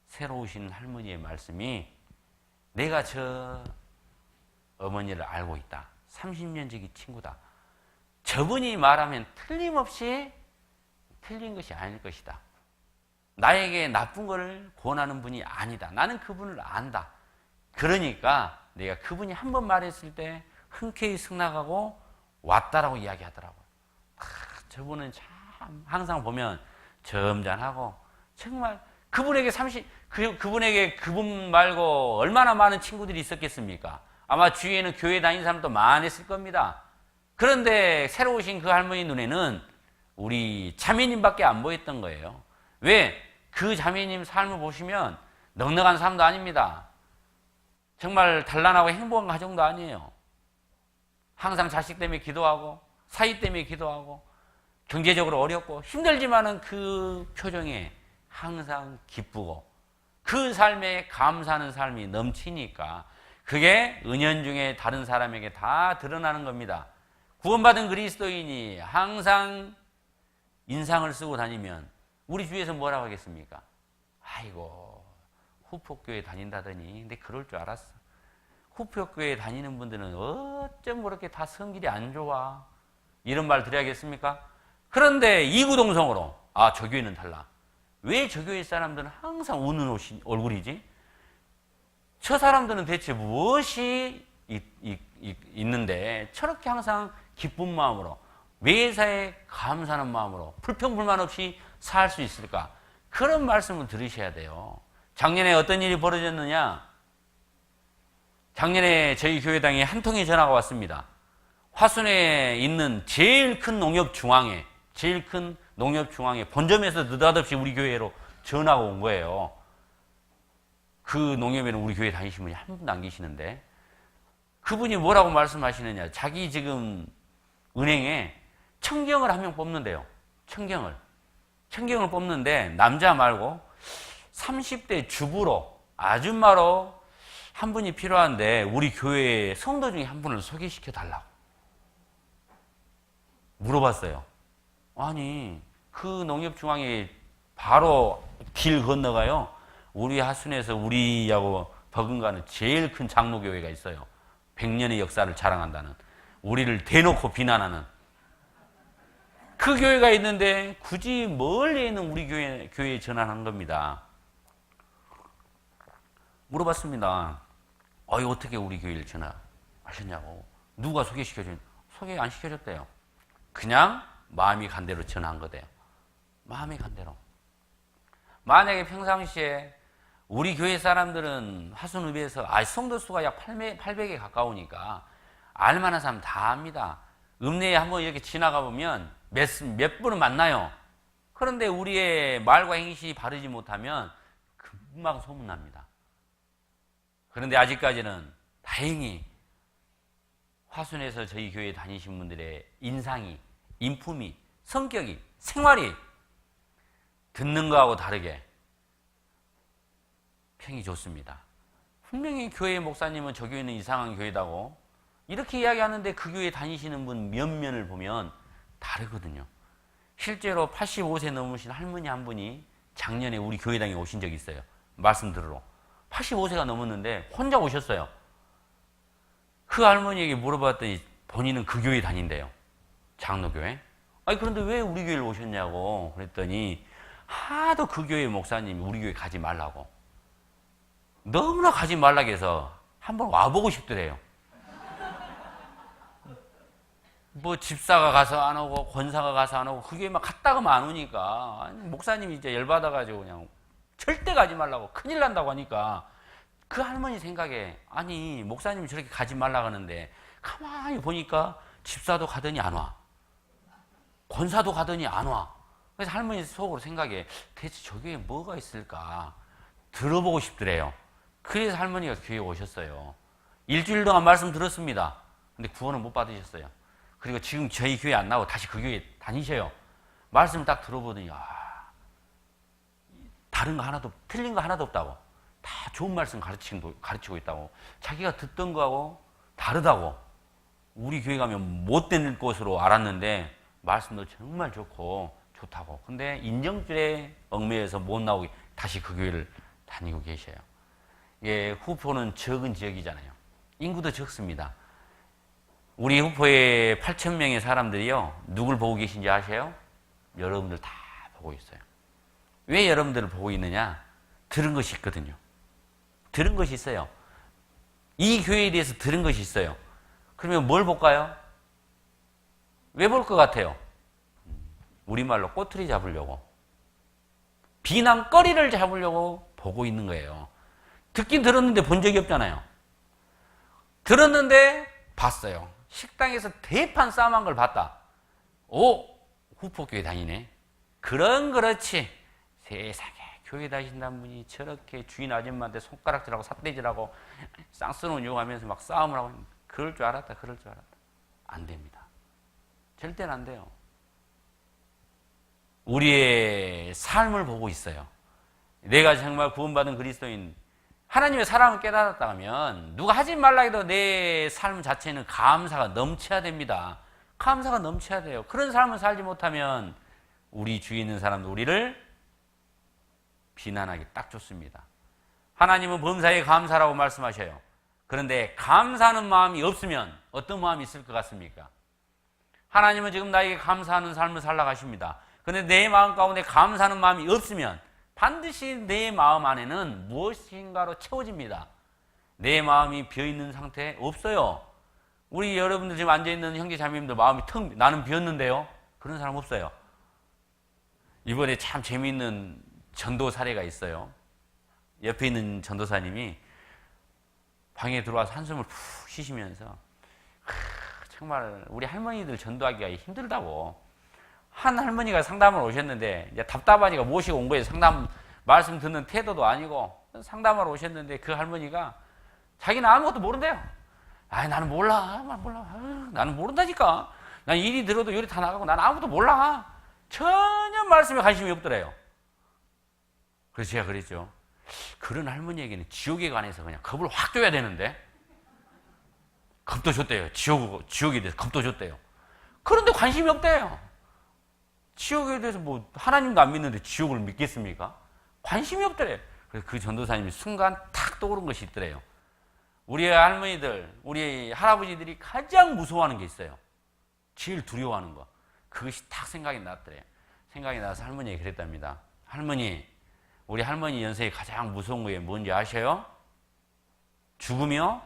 새로 오신 할머니의 말씀이, 내가 저 어머니를 알고 있다. 30년 지기 친구다. 저분이 말하면 틀림없이 틀린 것이 아닐 것이다. 나에게 나쁜 것을 권하는 분이 아니다. 나는 그분을 안다. 그러니까 내가 그분이 한 번 말했을 때 흔쾌히 승낙하고 왔다라고 이야기하더라고요. 저분은 참 항상 보면 점잖하고 정말 그분에게 그분에게 그분 말고 얼마나 많은 친구들이 있었겠습니까? 아마 주위에는 교회 다니는 사람도 많았을 겁니다. 그런데 새로 오신 그 할머니 눈에는 우리 자매님밖에 안 보였던 거예요. 왜? 그 자매님 삶을 보시면 넉넉한 삶도 아닙니다. 정말 단란하고 행복한 가정도 아니에요. 항상 자식 때문에 기도하고 사위 때문에 기도하고 경제적으로 어렵고 힘들지만은 그 표정에 항상 기쁘고 그 삶에 감사하는 삶이 넘치니까 그게 은연중에 다른 사람에게 다 드러나는 겁니다. 구원받은 그리스도인이 항상 인상을 쓰고 다니면 우리 주위에서 뭐라고 하겠습니까? 아이고, 후폭교회 다닌다더니 근데 그럴 줄 알았어. 후폭교회 다니는 분들은 어쩜 그렇게 다 성질이 안 좋아. 이런 말 드려야겠습니까? 그런데 이구동성으로 저 교회는 달라. 왜 저 교회 사람들은 항상 웃는 얼굴이지? 저 사람들은 대체 무엇이 있는데 저렇게 항상 기쁜 마음으로, 매사에 감사하는 마음으로 불평불만 없이 살 수 있을까? 그런 말씀을 들으셔야 돼요. 작년에 어떤 일이 벌어졌느냐? 작년에 저희 교회당에 한 통의 전화가 왔습니다. 화순에 있는 제일 큰 농협중앙회 본점에서 느닷없이 우리 교회로 전화가 온 거예요. 그 농협에는 우리 교회 다니신 분이 한 분도 안 계시는데, 그분이 뭐라고 말씀하시느냐? 자기 지금 은행에 청경을 한 명 뽑는데요. 청경을 뽑는데 남자 말고 30대 주부로, 아줌마로 한 분이 필요한데 우리 교회 성도 중에 한 분을 소개시켜 달라고 물어봤어요. 아니, 그 농협중앙에 바로 길 건너가요, 우리 하순에서 우리하고 버금가는 제일 큰 장로교회가 있어요. 100년의 역사를 자랑한다는, 우리를 대놓고 비난하는 그 교회가 있는데 굳이 멀리 있는 우리 교회에 전화한 겁니다. 물어봤습니다. 어떻게 우리 교회를 전화하셨냐고. 누가 소개시켜준? 소개 안 시켜줬대요. 그냥 마음이 간 대로 전화한 거대요. 마음이 간 대로. 만약에 평상시에 우리 교회 사람들은 화순읍에서 성도 수가 약 800에 가까우니까 알만한 사람 다 압니다. 읍내에 한번 이렇게 지나가 보면 몇 분은 만나요. 그런데 우리의 말과 행실이 바르지 못하면 금방 소문납니다. 그런데 아직까지는 다행히 화순에서 저희 교회 다니신 분들의 인상이, 인품이, 성격이, 생활이 듣는 거하고 다르게 평이 좋습니다. 분명히 교회 목사님은 저 교회는 이상한 교회다고 이렇게 이야기하는데 그 교회 다니시는 분 면면을 보면 다르거든요. 실제로 85세 넘으신 할머니 한 분이 작년에 우리 교회당에 오신 적이 있어요. 말씀 들으러. 85세가 넘었는데 혼자 오셨어요. 그 할머니에게 물어봤더니 본인은 그 교회 다닌대요. 장로교회. 그런데 왜 우리 교회를 오셨냐고 그랬더니 하도 그 교회 목사님이 우리 교회 가지 말라고, 너무나 가지 말라고 해서 한번 와보고 싶더래요. 뭐 집사가 가서 안 오고 권사가 가서 안 오고 그 교회 막 갔다가만 안 오니까 목사님이 이제 열받아가지고 그냥 절대 가지 말라고, 큰일 난다고 하니까 그 할머니 생각에 목사님이 저렇게 가지 말라고 하는데 가만히 보니까 집사도 가더니 안 와, 권사도 가더니 안 와. 그래서 할머니 속으로 생각에 대체 저 교회에 뭐가 있을까 들어보고 싶더래요. 그래서 할머니가 교회에 오셨어요. 일주일 동안 말씀 들었습니다. 근데 구원을 못 받으셨어요. 그리고 지금 저희 교회 안 나오고 다시 그 교회 다니셔요. 말씀을 딱 들어보더니 다른 거 하나도, 틀린 거 하나도 없다고, 다 좋은 말씀 가르치고 있다고, 자기가 듣던 거하고 다르다고, 우리 교회 가면 못된 곳으로 알았는데 말씀도 정말 좋다고. 근데 인정줄에 얽매여서 못 나오게 다시 그 교회를 다니고 계셔요. 후포는 적은 지역이잖아요. 인구도 적습니다. 우리 후포에 8,000명의 사람들이요, 누굴 보고 계신지 아세요? 여러분들 다 보고 있어요. 왜 여러분들을 보고 있느냐? 들은 것이 있거든요. 들은 것이 있어요. 이 교회에 대해서 들은 것이 있어요. 그러면 뭘 볼까요? 왜 볼 것 같아요? 우리말로 꼬투리 잡으려고, 비난거리를 잡으려고 보고 있는 거예요. 듣긴 들었는데 본 적이 없잖아요. 들었는데 봤어요. 식당에서 대판 싸움한 걸 봤다. 후포교회 다니네. 그렇지. 세상에 교회 다니신다는 분이 저렇게 주인 아줌마한테 손가락질하고 삿대질하고 쌍스러운 욕하면서 막 싸움을 하고, 그럴 줄 알았다. 안 됩니다. 절대는 안 돼요. 우리의 삶을 보고 있어요. 내가 정말 구원받은 그리스도인, 하나님의 사랑을 깨달았다 하면 누가 하지 말라 해도 내 삶 자체는 감사가 넘쳐야 됩니다. 감사가 넘쳐야 돼요. 그런 삶을 살지 못하면 우리 주위에 있는 사람도 우리를 비난하기 딱 좋습니다. 하나님은 범사에 감사라고 말씀하셔요. 그런데 감사하는 마음이 없으면 어떤 마음이 있을 것 같습니까? 하나님은 지금 나에게 감사하는 삶을 살라 하십니다. 그런데 내 마음 가운데 감사하는 마음이 없으면 반드시 내 마음 안에는 무엇인가로 채워집니다. 내 마음이 비어있는 상태 없어요. 우리 여러분들 지금 앉아있는 형제 자매님들 마음이 나는 비었는데요? 그런 사람 없어요. 이번에 참 재미있는 전도 사례가 있어요. 옆에 있는 전도사님이 방에 들어와서 한숨을 푹 쉬시면서 정말 우리 할머니들 전도하기가 힘들다고. 한 할머니가 상담을 오셨는데 이제 답답하니까 모시고 온 거예요. 상담 말씀 듣는 태도도 아니고 상담하러 오셨는데 그 할머니가 자기는 아무것도 모른대요. 나는 몰라. 나는 모른다니까. 난 일이 들어도 요리 다 나가고 난 아무것도 몰라. 전혀 말씀에 관심이 없더래요. 그래서 제가 그랬죠. 그런 할머니에게는 지옥에 관해서 그냥 겁을 확 줘야 되는데. 겁도 줬대요. 지옥에 대해서 겁도 줬대요. 그런데 관심이 없대요. 지옥에 대해서 뭐 하나님도 안 믿는데 지옥을 믿겠습니까? 관심이 없더래요. 그래서 그 전도사님이 순간 탁 떠오른 것이 있더래요. 우리 할머니들, 우리 할아버지들이 가장 무서워하는 게 있어요. 제일 두려워하는 거. 그것이 딱 생각이 났더래요. 생각이 나서 할머니에게 그랬답니다. 할머니, 우리 할머니 연세에 가장 무서운 게 뭔지 아셔요? 죽음이요?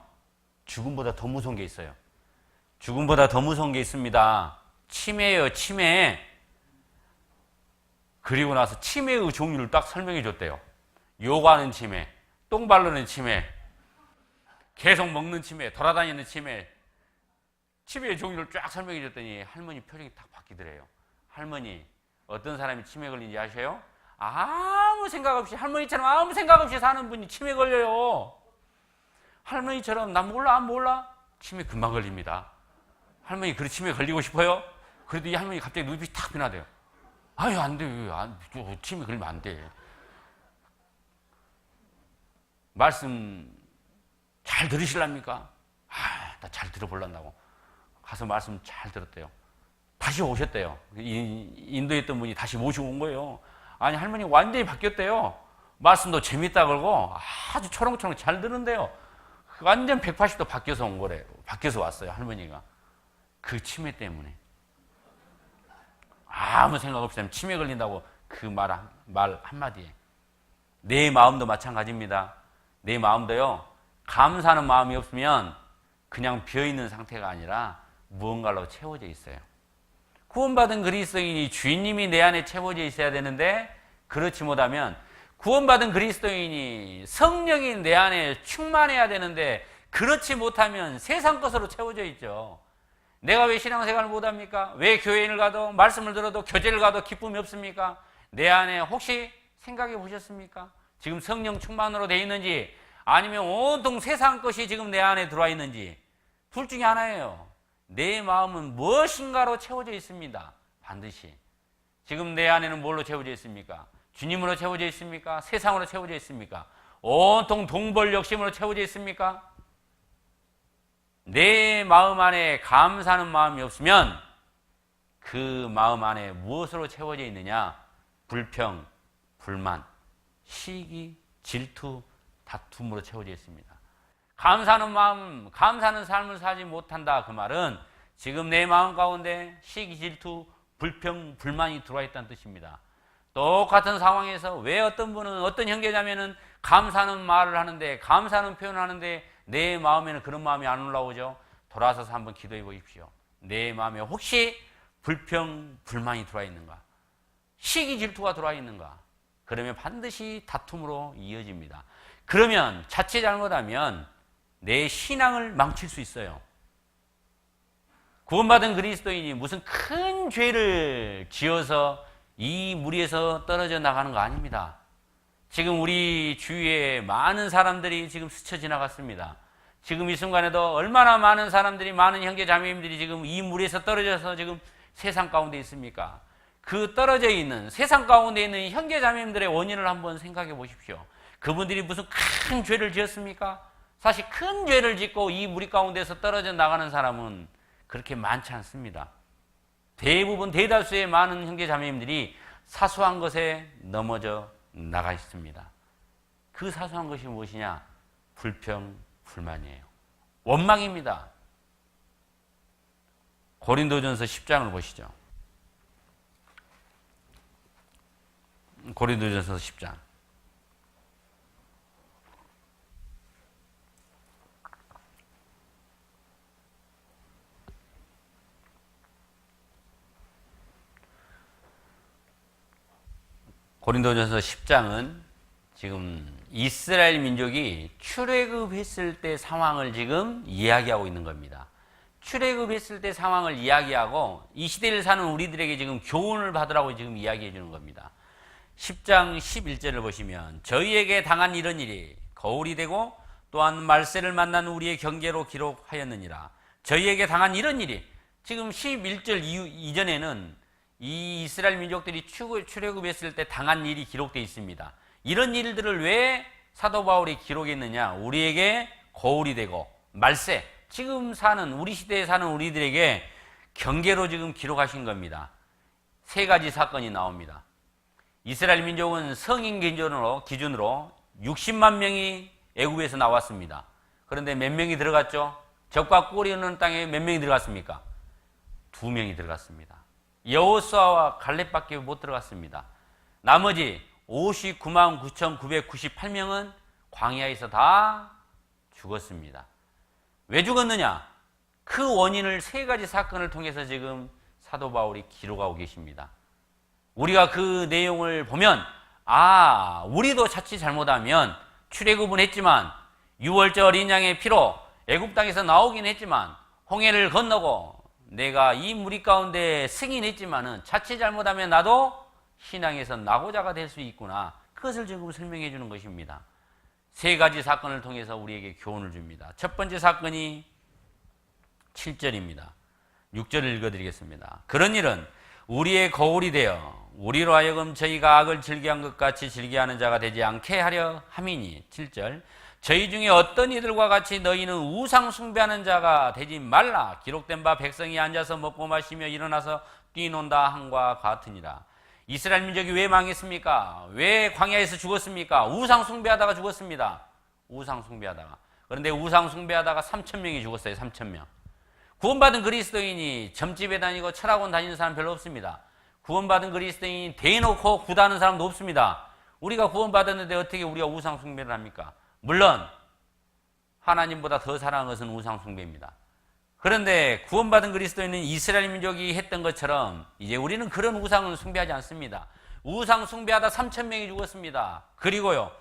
죽음보다 더 무서운 게 있어요. 죽음보다 더 무서운 게 있습니다. 치매예요, 치매. 그리고 나서 치매의 종류를 딱 설명해 줬대요. 요가하는 치매, 똥 바르는 치매, 계속 먹는 치매, 돌아다니는 치매, 치매의 종류를 쫙 설명해 줬더니 할머니 표정이 딱 바뀌더래요. 할머니, 어떤 사람이 치매 걸린지 아셔요? 아무 생각 없이, 할머니처럼 아무 생각 없이 사는 분이 치매 걸려요. 할머니처럼 난 몰라. 치매 금방 걸립니다. 할머니 그 치매 걸리고 싶어요? 그래도 이 할머니 갑자기 눈빛이 탁 변하대요. 아유, 안 돼. 치매 걸리면 안 돼. 말씀 잘 들으실랍니까? 나 잘 들어보려고. 가서 말씀 잘 들었대요. 다시 오셨대요. 인도에 있던 분이 다시 모시고 온 거예요. 아니, 할머니 완전히 바뀌었대요. 말씀도 재밌다 그러고 아주 초롱초롱 잘 듣는데요. 완전 180도 바뀌어서 온 거래요. 바뀌어서 왔어요, 할머니가. 그 치매 때문에. 아무 생각 없이 치매 걸린다고 그 말 한마디에. 내 마음도 마찬가지입니다. 내 마음도요, 감사하는 마음이 없으면 그냥 비어있는 상태가 아니라 무언가로 채워져 있어요. 구원받은 그리스도인이 주인님이 내 안에 채워져 있어야 되는데, 그렇지 못하면 구원받은 그리스도인이 성령이 내 안에 충만해야 되는데, 그렇지 못하면 세상 것으로 채워져 있죠. 내가 왜 신앙생활을 못합니까? 왜 교회인을 가도 말씀을 들어도 교제를 가도 기쁨이 없습니까? 내 안에 혹시 생각해 보셨습니까? 지금 성령 충만으로 되어 있는지, 아니면 온통 세상 것이 지금 내 안에 들어와 있는지, 둘 중에 하나예요. 내 마음은 무엇인가로 채워져 있습니다. 반드시. 지금 내 안에는 뭘로 채워져 있습니까? 주님으로 채워져 있습니까? 세상으로 채워져 있습니까? 온통 동벌 욕심으로 채워져 있습니까? 내 마음 안에 감사하는 마음이 없으면 그 마음 안에 무엇으로 채워져 있느냐? 불평, 불만, 시기, 질투, 다툼으로 채워져 있습니다. 감사하는 마음, 감사하는 삶을 살지 못한다. 그 말은 지금 내 마음 가운데 시기, 질투, 불평, 불만이 들어와 있다는 뜻입니다. 똑같은 상황에서 왜 어떤 분은, 어떤 형제자매는 감사하는 말을 하는데, 감사하는 표현을 하는데 내 마음에는 그런 마음이 안 올라오죠? 돌아서서 한번 기도해 보십시오. 내 마음에 혹시 불평, 불만이 들어와 있는가? 시기, 질투가 들어와 있는가? 그러면 반드시 다툼으로 이어집니다. 그러면 자칫 잘못하면 내 신앙을 망칠 수 있어요. 구원받은 그리스도인이 무슨 큰 죄를 지어서 이 무리에서 떨어져 나가는 거 아닙니다. 지금 우리 주위에 많은 사람들이 지금 스쳐 지나갔습니다. 지금 이 순간에도 얼마나 많은 사람들이, 많은 형제 자매님들이 지금 이 무리에서 떨어져서 지금 세상 가운데 있습니까? 그 떨어져 있는, 세상 가운데 있는 형제 자매님들의 원인을 한번 생각해 보십시오. 그분들이 무슨 큰 죄를 지었습니까? 사실 큰 죄를 짓고 이 무리 가운데서 떨어져 나가는 사람은 그렇게 많지 않습니다. 대부분, 대다수의 많은 형제 자매님들이 사소한 것에 넘어져 나가 있습니다. 그 사소한 것이 무엇이냐? 불평, 불만이에요. 원망입니다. 고린도전서 10장을 보시죠. 고린도전서 10장. 고린도전서 10장은 지금 이스라엘 민족이 출애굽했을 때 상황을 지금 이야기하고 있는 겁니다. 출애굽했을 때 상황을 이야기하고 이 시대를 사는 우리들에게 지금 교훈을 받으라고 지금 이야기해 주는 겁니다. 10장 11절을 보시면 저희에게 당한 이런 일이 거울이 되고 또한 말세를 만난 우리의 경계로 기록하였느니라. 저희에게 당한 이런 일이, 지금 11절 이전에는 이 이스라엘 민족들이 출애굽했을 때 당한 일이 기록되어 있습니다. 이런 일들을 왜 사도 바울이 기록했느냐? 우리에게 거울이 되고 말세, 지금 사는 우리 시대에 사는 우리들에게 경계로 지금 기록하신 겁니다. 세 가지 사건이 나옵니다. 이스라엘 민족은 성인 기준으로 60만 명이 애굽에서 나왔습니다. 그런데 몇 명이 들어갔죠? 적과 꿀이 흐르는 땅에 몇 명이 들어갔습니까? 2명이 들어갔습니다. 여호수아와 갈렙밖에 못 들어갔습니다. 나머지 59만 9,998명은 광야에서 다 죽었습니다. 왜 죽었느냐? 그 원인을 세 가지 사건을 통해서 지금 사도 바울이 기록하고 계십니다. 우리가 그 내용을 보면 우리도 자칫 잘못하면 출애굽은 했지만 6월절 어린 양의 피로 애굽 땅에서 나오긴 했지만 홍해를 건너고 내가 이 무리 가운데 승인했지만은 자칫 잘못하면 나도 신앙에서 낙오자가 될 수 있구나. 그것을 지금 설명해 주는 것입니다. 세 가지 사건을 통해서 우리에게 교훈을 줍니다. 첫 번째 사건이 7절입니다. 6절을 읽어드리겠습니다. 그런 일은 우리의 거울이 되어 우리로 하여금 저희가 악을 즐겨한 것 같이 즐겨하는 자가 되지 않게 하려 함이니. 7절 저희 중에 어떤 이들과 같이 너희는 우상 숭배하는 자가 되지 말라. 기록된 바 백성이 앉아서 먹고 마시며 일어나서 뛰논다 함과 같으니라. 이스라엘 민족이 왜 망했습니까? 왜 광야에서 죽었습니까? 우상 숭배하다가 죽었습니다. 우상 숭배하다가. 그런데 우상 숭배하다가 3,000명이 죽었어요. 3,000명. 구원받은 그리스도인이 점집에 다니고 철학원 다니는 사람 별로 없습니다. 구원받은 그리스도인이 대놓고 구다는 사람도 없습니다. 우리가 구원받았는데 어떻게 우리가 우상 숭배를 합니까? 물론 하나님보다 더 사랑하는 것은 우상 숭배입니다. 그런데 구원받은 그리스도인은 이스라엘 민족이 했던 것처럼 이제 우리는 그런 우상을 숭배하지 않습니다. 우상 숭배하다 3,000명이 죽었습니다. 그리고요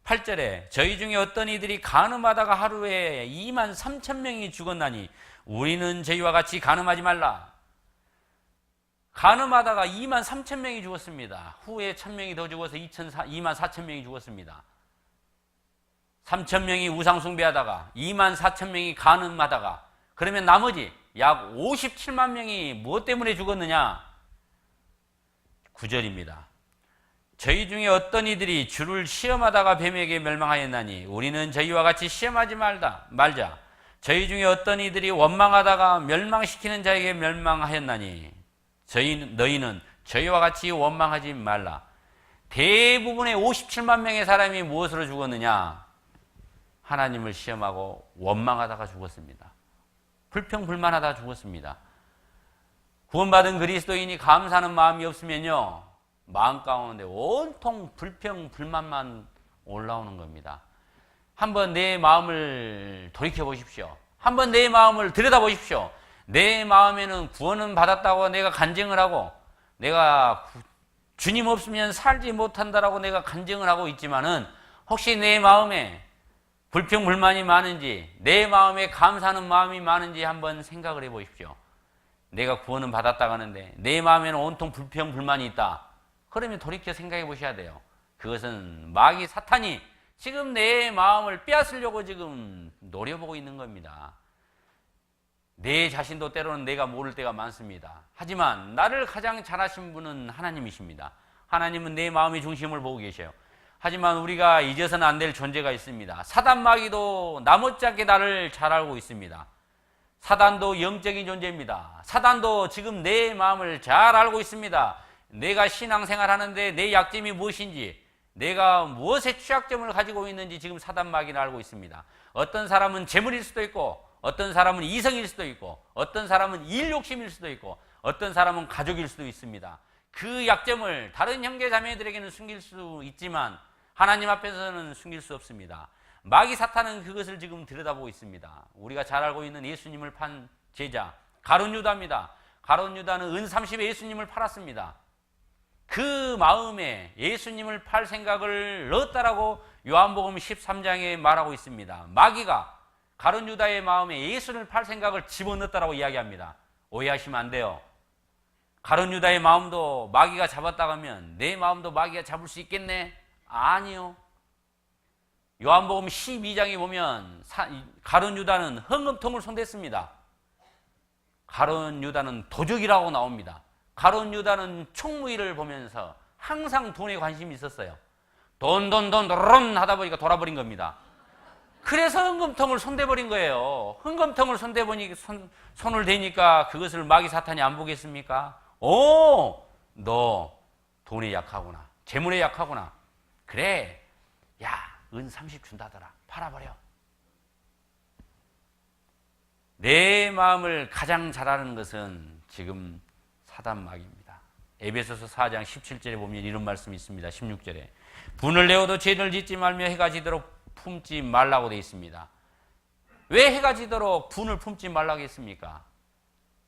8절에 저희 중에 어떤 이들이 간음하다가 하루에 23,000명이 죽었나니 우리는 저희와 같이 간음하지 말라. 간음하다가 23,000명이 죽었습니다. 후에 1,000명이 더 죽어서 24,000명이 죽었습니다. 3,000명이 우상 숭배하다가 24,000명이 간음하다가, 그러면 나머지 약 57만 명이 무엇 때문에 죽었느냐? 9절입니다. 저희 중에 어떤 이들이 주를 시험하다가 뱀에게 멸망하였나니 우리는 저희와 같이 시험하지 말자. 저희 중에 어떤 이들이 원망하다가 멸망시키는 자에게 멸망하였나니 너희는 저희와 같이 원망하지 말라. 대부분의 57만 명의 사람이 무엇으로 죽었느냐? 하나님을 시험하고 원망하다가 죽었습니다. 불평불만하다가 죽었습니다. 구원받은 그리스도인이 감사하는 마음이 없으면요, 마음 가운데 온통 불평불만만 올라오는 겁니다. 한번 내 마음을 돌이켜 보십시오. 한번 내 마음을 들여다 보십시오. 내 마음에는 구원은 받았다고 내가 간증을 하고, 내가 주님 없으면 살지 못한다라고 내가 간증을 하고 있지만은, 혹시 내 마음에 불평불만이 많은지, 내 마음에 감사하는 마음이 많은지 한번 생각을 해 보십시오. 내가 구원은 받았다고 하는데 내 마음에는 온통 불평불만이 있다. 그러면 돌이켜 생각해 보셔야 돼요. 그것은 마귀 사탄이 지금 내 마음을 빼앗으려고 지금 노려보고 있는 겁니다. 내 자신도 때로는 내가 모를 때가 많습니다. 하지만 나를 가장 잘 아신 분은 하나님이십니다. 하나님은 내 마음의 중심을 보고 계셔요. 하지만 우리가 잊어서는 안 될 존재가 있습니다. 사단 마귀도 나못지않게 나를 잘 알고 있습니다. 사단도 영적인 존재입니다. 사단도 지금 내 마음을 잘 알고 있습니다. 내가 신앙생활 하는데 내 약점이 무엇인지, 내가 무엇의 취약점을 가지고 있는지 지금 사단 마귀는 알고 있습니다. 어떤 사람은 재물일 수도 있고, 어떤 사람은 이성일 수도 있고, 어떤 사람은 일욕심일 수도 있고, 어떤 사람은 가족일 수도 있습니다. 그 약점을 다른 형제 자매들에게는 숨길 수 있지만 하나님 앞에서는 숨길 수 없습니다. 마귀 사탄은 그것을 지금 들여다보고 있습니다. 우리가 잘 알고 있는 예수님을 판 제자 가룟 유다입니다. 가룟 유다는 은 30에 예수님을 팔았습니다. 그 마음에 예수님을 팔 생각을 넣었다라고 요한복음 13장에 말하고 있습니다. 마귀가 가룟 유다의 마음에 예수를 팔 생각을 집어넣었다라고 이야기합니다. 오해하시면 안 돼요. 가룟 유다의 마음도 마귀가 잡았다고 하면 내 마음도 마귀가 잡을 수 있겠네? 아니요. 요한복음 12장에 보면 가룟 유다는 헌금통을 손댔습니다. 가룟 유다는 도적이라고 나옵니다. 가룟 유다는 총무일을 보면서 항상 돈에 관심이 있었어요. 돈 하다 보니까 돌아버린 겁니다. 그래서 헌금통을 손대버린 거예요. 헌금통을 손을 대니까 그것을 마귀 사탄이 안 보겠습니까? 오, 너 돈에 약하구나. 재물에 약하구나. 그래, 야, 은 30 준다더라. 팔아버려. 내 마음을 가장 잘 아는 것은 지금 사단 마귀입니다. 에베소서 4장 17절에 보면 이런 말씀이 있습니다. 16절에 분을 내어도 죄를 짓지 말며 해가 지도록 품지 말라고 되어 있습니다. 왜 해가 지도록 분을 품지 말라고 했습니까?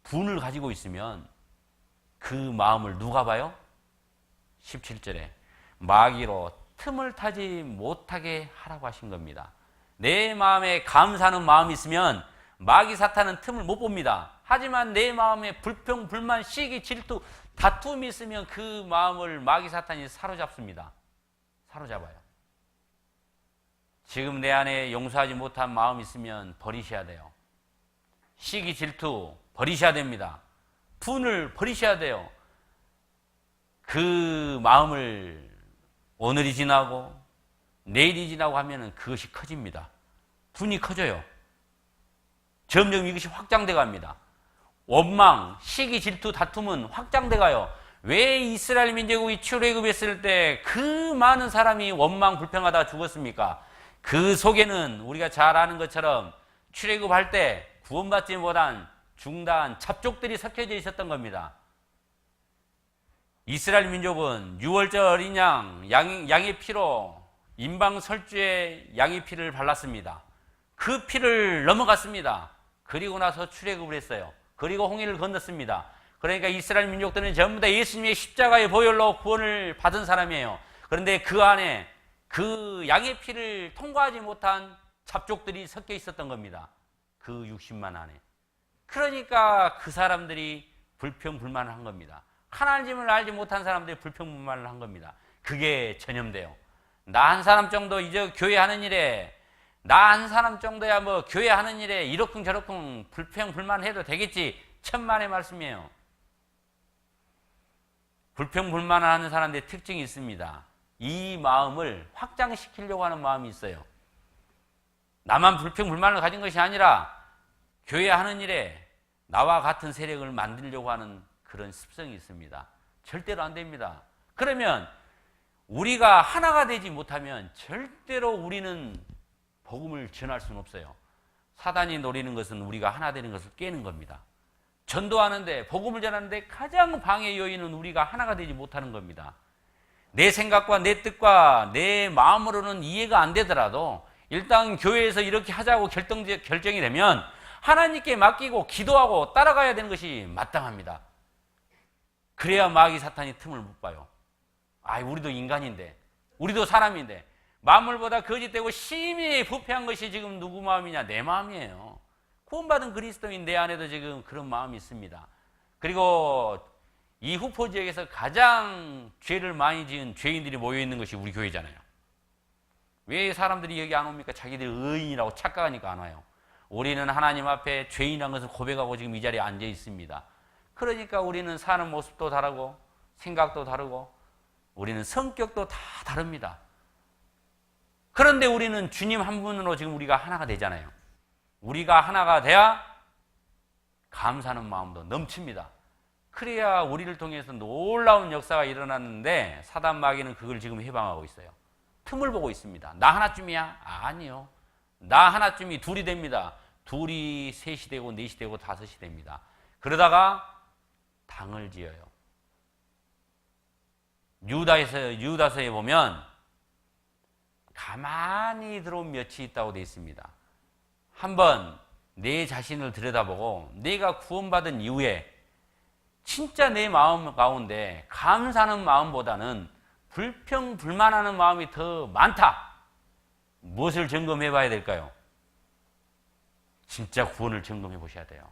분을 가지고 있으면 그 마음을 누가 봐요? 17절에 마귀로 틈을 타지 못하게 하라고 하신 겁니다. 내 마음에 감사하는 마음이 있으면 마귀 사탄은 틈을 못 봅니다. 하지만 내 마음에 불평, 불만, 시기, 질투, 다툼이 있으면 그 마음을 마귀 사탄이 사로잡습니다. 사로잡아요. 지금 내 안에 용서하지 못한 마음이 있으면 버리셔야 돼요. 시기, 질투 버리셔야 됩니다. 분을 버리셔야 돼요. 그 마음을 오늘이 지나고 내일이 지나고 하면은 그것이 커집니다. 분이 커져요. 점점 이것이 확장돼 갑니다. 원망, 시기, 질투, 다툼은 확장돼 가요. 왜 이스라엘 민족이 출애굽했을 때 그 많은 사람이 원망, 불평하다가 죽었습니까? 그 속에는 우리가 잘 아는 것처럼 출애굽할 때 구원받지 못한 중단 잡족들이 섞여져 있었던 겁니다. 이스라엘 민족은 유월절 어린 양의 피로 임방설주에 양의 피를 발랐습니다. 그 피를 넘어갔습니다. 그리고 나서 출애굽을 했어요. 그리고 홍해를 건넜습니다. 그러니까 이스라엘 민족들은 전부 다 예수님의 십자가의 보혈로 구원을 받은 사람이에요. 그런데 그 안에 그 양의 피를 통과하지 못한 잡족들이 섞여 있었던 겁니다. 그 60만 안에. 그러니까 그 사람들이 불평불만을 한 겁니다. 하나님을 알지 못한 사람들이 불평불만을 한 겁니다. 그게 전염돼요. 나 한 사람 정도 이제 교회 하는 일에 나 한 사람 정도야 뭐 교회 하는 일에 이러쿵저러쿵 불평불만해도 되겠지. 천만의 말씀이에요. 불평불만을 하는 사람들의 특징이 있습니다. 이 마음을 확장시키려고 하는 마음이 있어요. 나만 불평불만을 가진 것이 아니라 교회 하는 일에 나와 같은 세력을 만들려고 하는 그런 습성이 있습니다. 절대로 안 됩니다. 그러면 우리가 하나가 되지 못하면 절대로 우리는 복음을 전할 수는 없어요. 사단이 노리는 것은 우리가 하나 되는 것을 깨는 겁니다. 전도하는데 복음을 전하는데 가장 방해 요인은 우리가 하나가 되지 못하는 겁니다. 내 생각과 내 뜻과 내 마음으로는 이해가 안 되더라도 일단 교회에서 이렇게 하자고 결정이 되면 하나님께 맡기고 기도하고 따라가야 되는 것이 마땅합니다. 그래야 마귀 사탄이 틈을 못 봐요. 우리도 인간인데 우리도 사람인데 만물보다 거짓되고 심히 부패한 것이 지금 누구 마음이냐? 내 마음이에요. 구원받은 그리스도인 내 안에도 지금 그런 마음이 있습니다. 그리고 이 후포 지역에서 가장 죄를 많이 지은 죄인들이 모여있는 것이 우리 교회잖아요. 왜 사람들이 여기 안 옵니까? 자기들이 의인이라고 착각하니까 안 와요. 우리는 하나님 앞에 죄인이라는 것을 고백하고 지금 이 자리에 앉아 있습니다. 그러니까 우리는 사는 모습도 다르고 생각도 다르고 우리는 성격도 다 다릅니다. 그런데 우리는 주님 한 분으로 지금 우리가 하나가 되잖아요. 우리가 하나가 돼야 감사하는 마음도 넘칩니다. 그래야 우리를 통해서 놀라운 역사가 일어났는데 사단 마귀는 그걸 지금 해방하고 있어요. 틈을 보고 있습니다. 나 하나쯤이야? 아니요. 나 하나쯤이 둘이 됩니다. 둘이 셋이 되고 넷이 되고 다섯이 됩니다. 그러다가 당을 지어요. 유다서에 보면 가만히 들어온 몇이 있다고 되어 있습니다. 한번 내 자신을 들여다보고 내가 구원받은 이후에 진짜 내 마음 가운데 감사하는 마음보다는 불평, 불만하는 마음이 더 많다. 무엇을 점검해 봐야 될까요? 진짜 구원을 점검해 보셔야 돼요.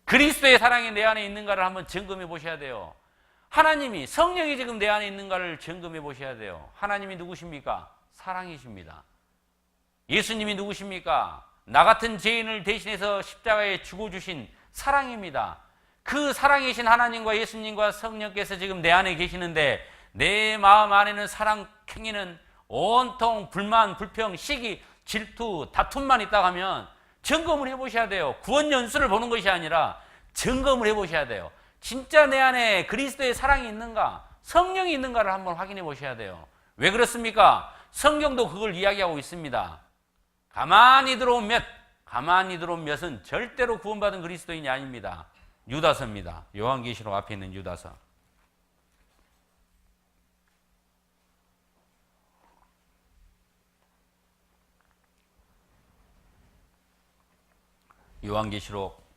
그리스도의 사랑이 내 안에 있는가를 한번 점검해 보셔야 돼요. 하나님이, 성령이 지금 내 안에 있는가를 점검해 보셔야 돼요. 하나님이 누구십니까? 사랑이십니다. 예수님이 누구십니까? 나 같은 죄인을 대신해서 십자가에 죽어주신 사랑입니다. 그 사랑이신 하나님과 예수님과 성령께서 지금 내 안에 계시는데 내 마음 안에는 사랑 캥기는 온통 불만, 불평, 시기, 질투, 다툼만 있다고 하면 점검을 해보셔야 돼요. 구원 연수를 보는 것이 아니라 점검을 해보셔야 돼요. 진짜 내 안에 그리스도의 사랑이 있는가, 성령이 있는가를 한번 확인해 보셔야 돼요. 왜 그렇습니까? 성경도 그걸 이야기하고 있습니다. 가만히 들어온 몇은 절대로 구원받은 그리스도인이 아닙니다. 유다서입니다. 요한계시록 앞에 있는 유다서. 요한계시록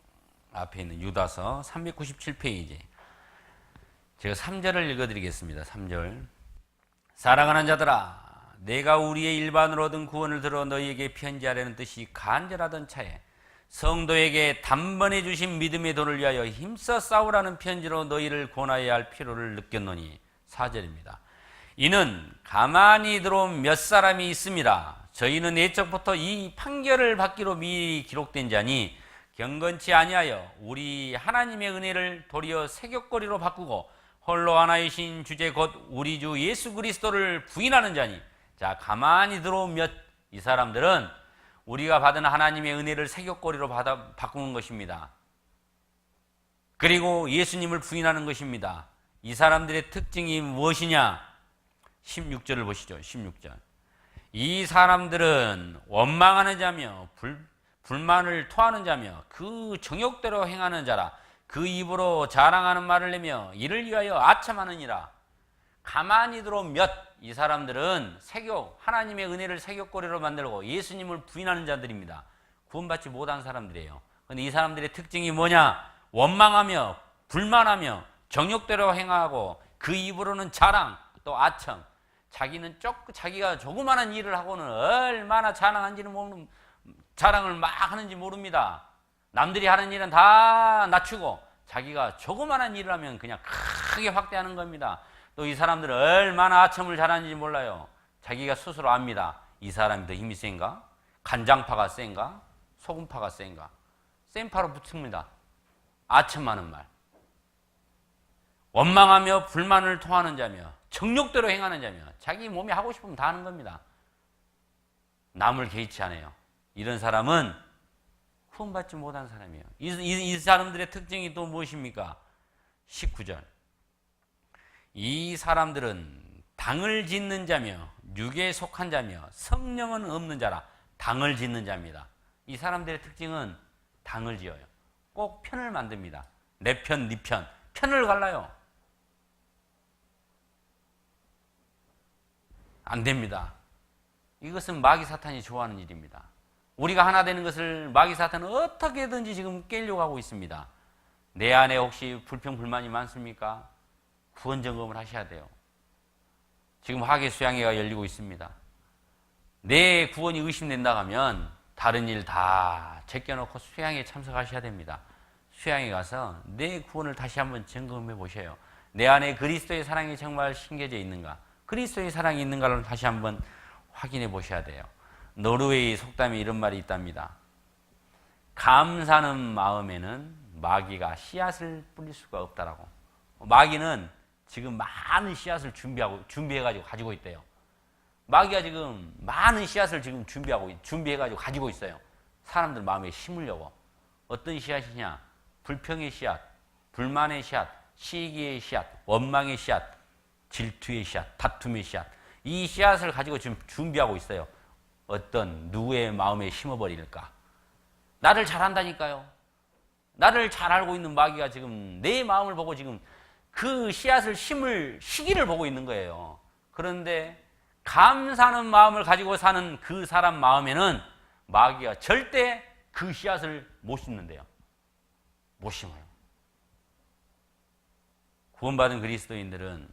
앞에 있는 유다서 397페이지. 제가 3절을 읽어드리겠습니다. 3절. 사랑하는 자들아, 내가 우리의 일반으로 얻은 구원을 들어 너희에게 편지하려는 뜻이 간절하던 차에 성도에게 단번에 주신 믿음의 도를 위하여 힘써 싸우라는 편지로 너희를 권하여야 할 필요를 느꼈노니. 4절입니다. 이는 가만히 들어온 몇 사람이 있습니다. 저희는 예적부터 이 판결을 받기로 미리 기록된 자니 경건치 아니하여 우리 하나님의 은혜를 도리어 세격거리로 바꾸고 홀로 하나이신 주제 곧 우리 주 예수 그리스도를 부인하는 자니. 자, 가만히 들어온 이 사람들은 우리가 받은 하나님의 은혜를 세격거리로 바꾸는 것입니다. 그리고 예수님을 부인하는 것입니다. 이 사람들의 특징이 무엇이냐? 16절을 보시죠. 16절. 이 사람들은 원망하는 자며 불만을 토하는 자며 그 정욕대로 행하는 자라. 그 입으로 자랑하는 말을 내며 이를 위하여 아첨하느니라. 가만히 들어온 이 사람들은 하나님의 은혜를 세격거리로 만들고 예수님을 부인하는 자들입니다. 구원받지 못한 사람들이에요. 그런데 이 사람들의 특징이 뭐냐? 원망하며 불만하며 정욕대로 행하고 그 입으로는 자랑 또 아첨. 자기가 조그마한 일을 하고는 얼마나 자랑을 막 하는지 모릅니다. 남들이 하는 일은 다 낮추고 자기가 조그마한 일을 하면 그냥 크게 확대하는 겁니다. 또 이 사람들은 얼마나 아첨을 잘하는지 몰라요. 자기가 스스로 압니다. 이 사람이 더 힘이 센가? 간장파가 센가? 소금파가 센가? 센 파로 붙습니다. 아첨하는 말. 원망하며 불만을 토하는 자며 정욕대로 행하는 자며 자기 몸이 하고 싶으면 다 하는 겁니다. 남을 개의치 않아요. 이런 사람은 구원받지 못한 사람이에요. 이 사람들의 특징이 또 무엇입니까? 19절. 이 사람들은 당을 짓는 자며 육에 속한 자며 성령은 없는 자라. 당을 짓는 자입니다. 이 사람들의 특징은 당을 지어요. 꼭 편을 만듭니다. 내 편, 네 편. 편을 갈라요. 안 됩니다. 이것은 마귀 사탄이 좋아하는 일입니다. 우리가 하나 되는 것을 마귀 사탄은 어떻게든지 지금 깨려고 하고 있습니다. 내 안에 혹시 불평, 불만이 많습니까? 구원 점검을 하셔야 돼요. 지금 학예 수양회가 열리고 있습니다. 내 구원이 의심된다 하면 다른 일 다 제껴놓고 수양회에 참석하셔야 됩니다. 수양회 가서 내 구원을 다시 한번 점검해 보셔요. 내 안에 그리스도의 사랑이 정말 심겨져 있는가? 그리스도의 사랑이 있는가를 다시 한번 확인해 보셔야 돼요. 노르웨이 속담에 이런 말이 있답니다. 감사하는 마음에는 마귀가 씨앗을 뿌릴 수가 없다라고. 마귀는 지금 많은 씨앗을 준비해가지고 가지고 있대요. 마귀가 지금 많은 씨앗을 지금 준비해가지고 가지고 있어요. 사람들 마음에 심으려고. 어떤 씨앗이냐? 불평의 씨앗, 불만의 씨앗, 시기의 씨앗, 원망의 씨앗, 질투의 씨앗, 다툼의 씨앗. 이 씨앗을 가지고 지금 준비하고 있어요. 누구의 마음에 심어버릴까? 나를 잘한다니까요. 나를 잘 알고 있는 마귀가 지금 내 마음을 보고 지금 그 씨앗을 심을 시기를 보고 있는 거예요. 그런데 감사하는 마음을 가지고 사는 그 사람 마음에는 마귀가 절대 그 씨앗을 못 심는데요. 못 심어요. 구원받은 그리스도인들은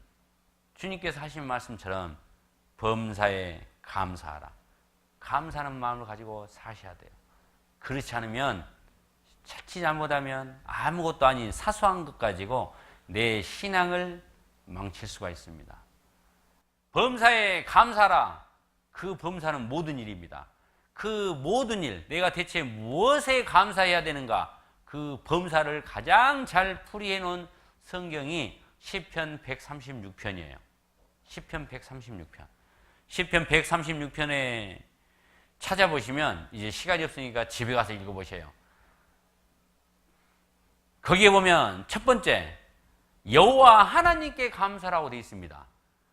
주님께서 하신 말씀처럼 범사에 감사하라. 감사하는 마음을 가지고 사셔야 돼요. 그렇지 않으면 자칫 잘못하면 아무것도 아닌 사소한 것 가지고 내 신앙을 망칠 수가 있습니다. 범사에 감사하라. 그 범사는 모든 일입니다. 그 모든 일, 내가 대체 무엇에 감사해야 되는가? 그 범사를 가장 잘 풀이해 놓은 성경이 시편 136편이에요. 시편 136편. 시편 136편에 찾아보시면 이제 시간이 없으니까 집에 가서 읽어보세요. 거기에 보면 첫 번째, 여호와 하나님께 감사라고 되어 있습니다.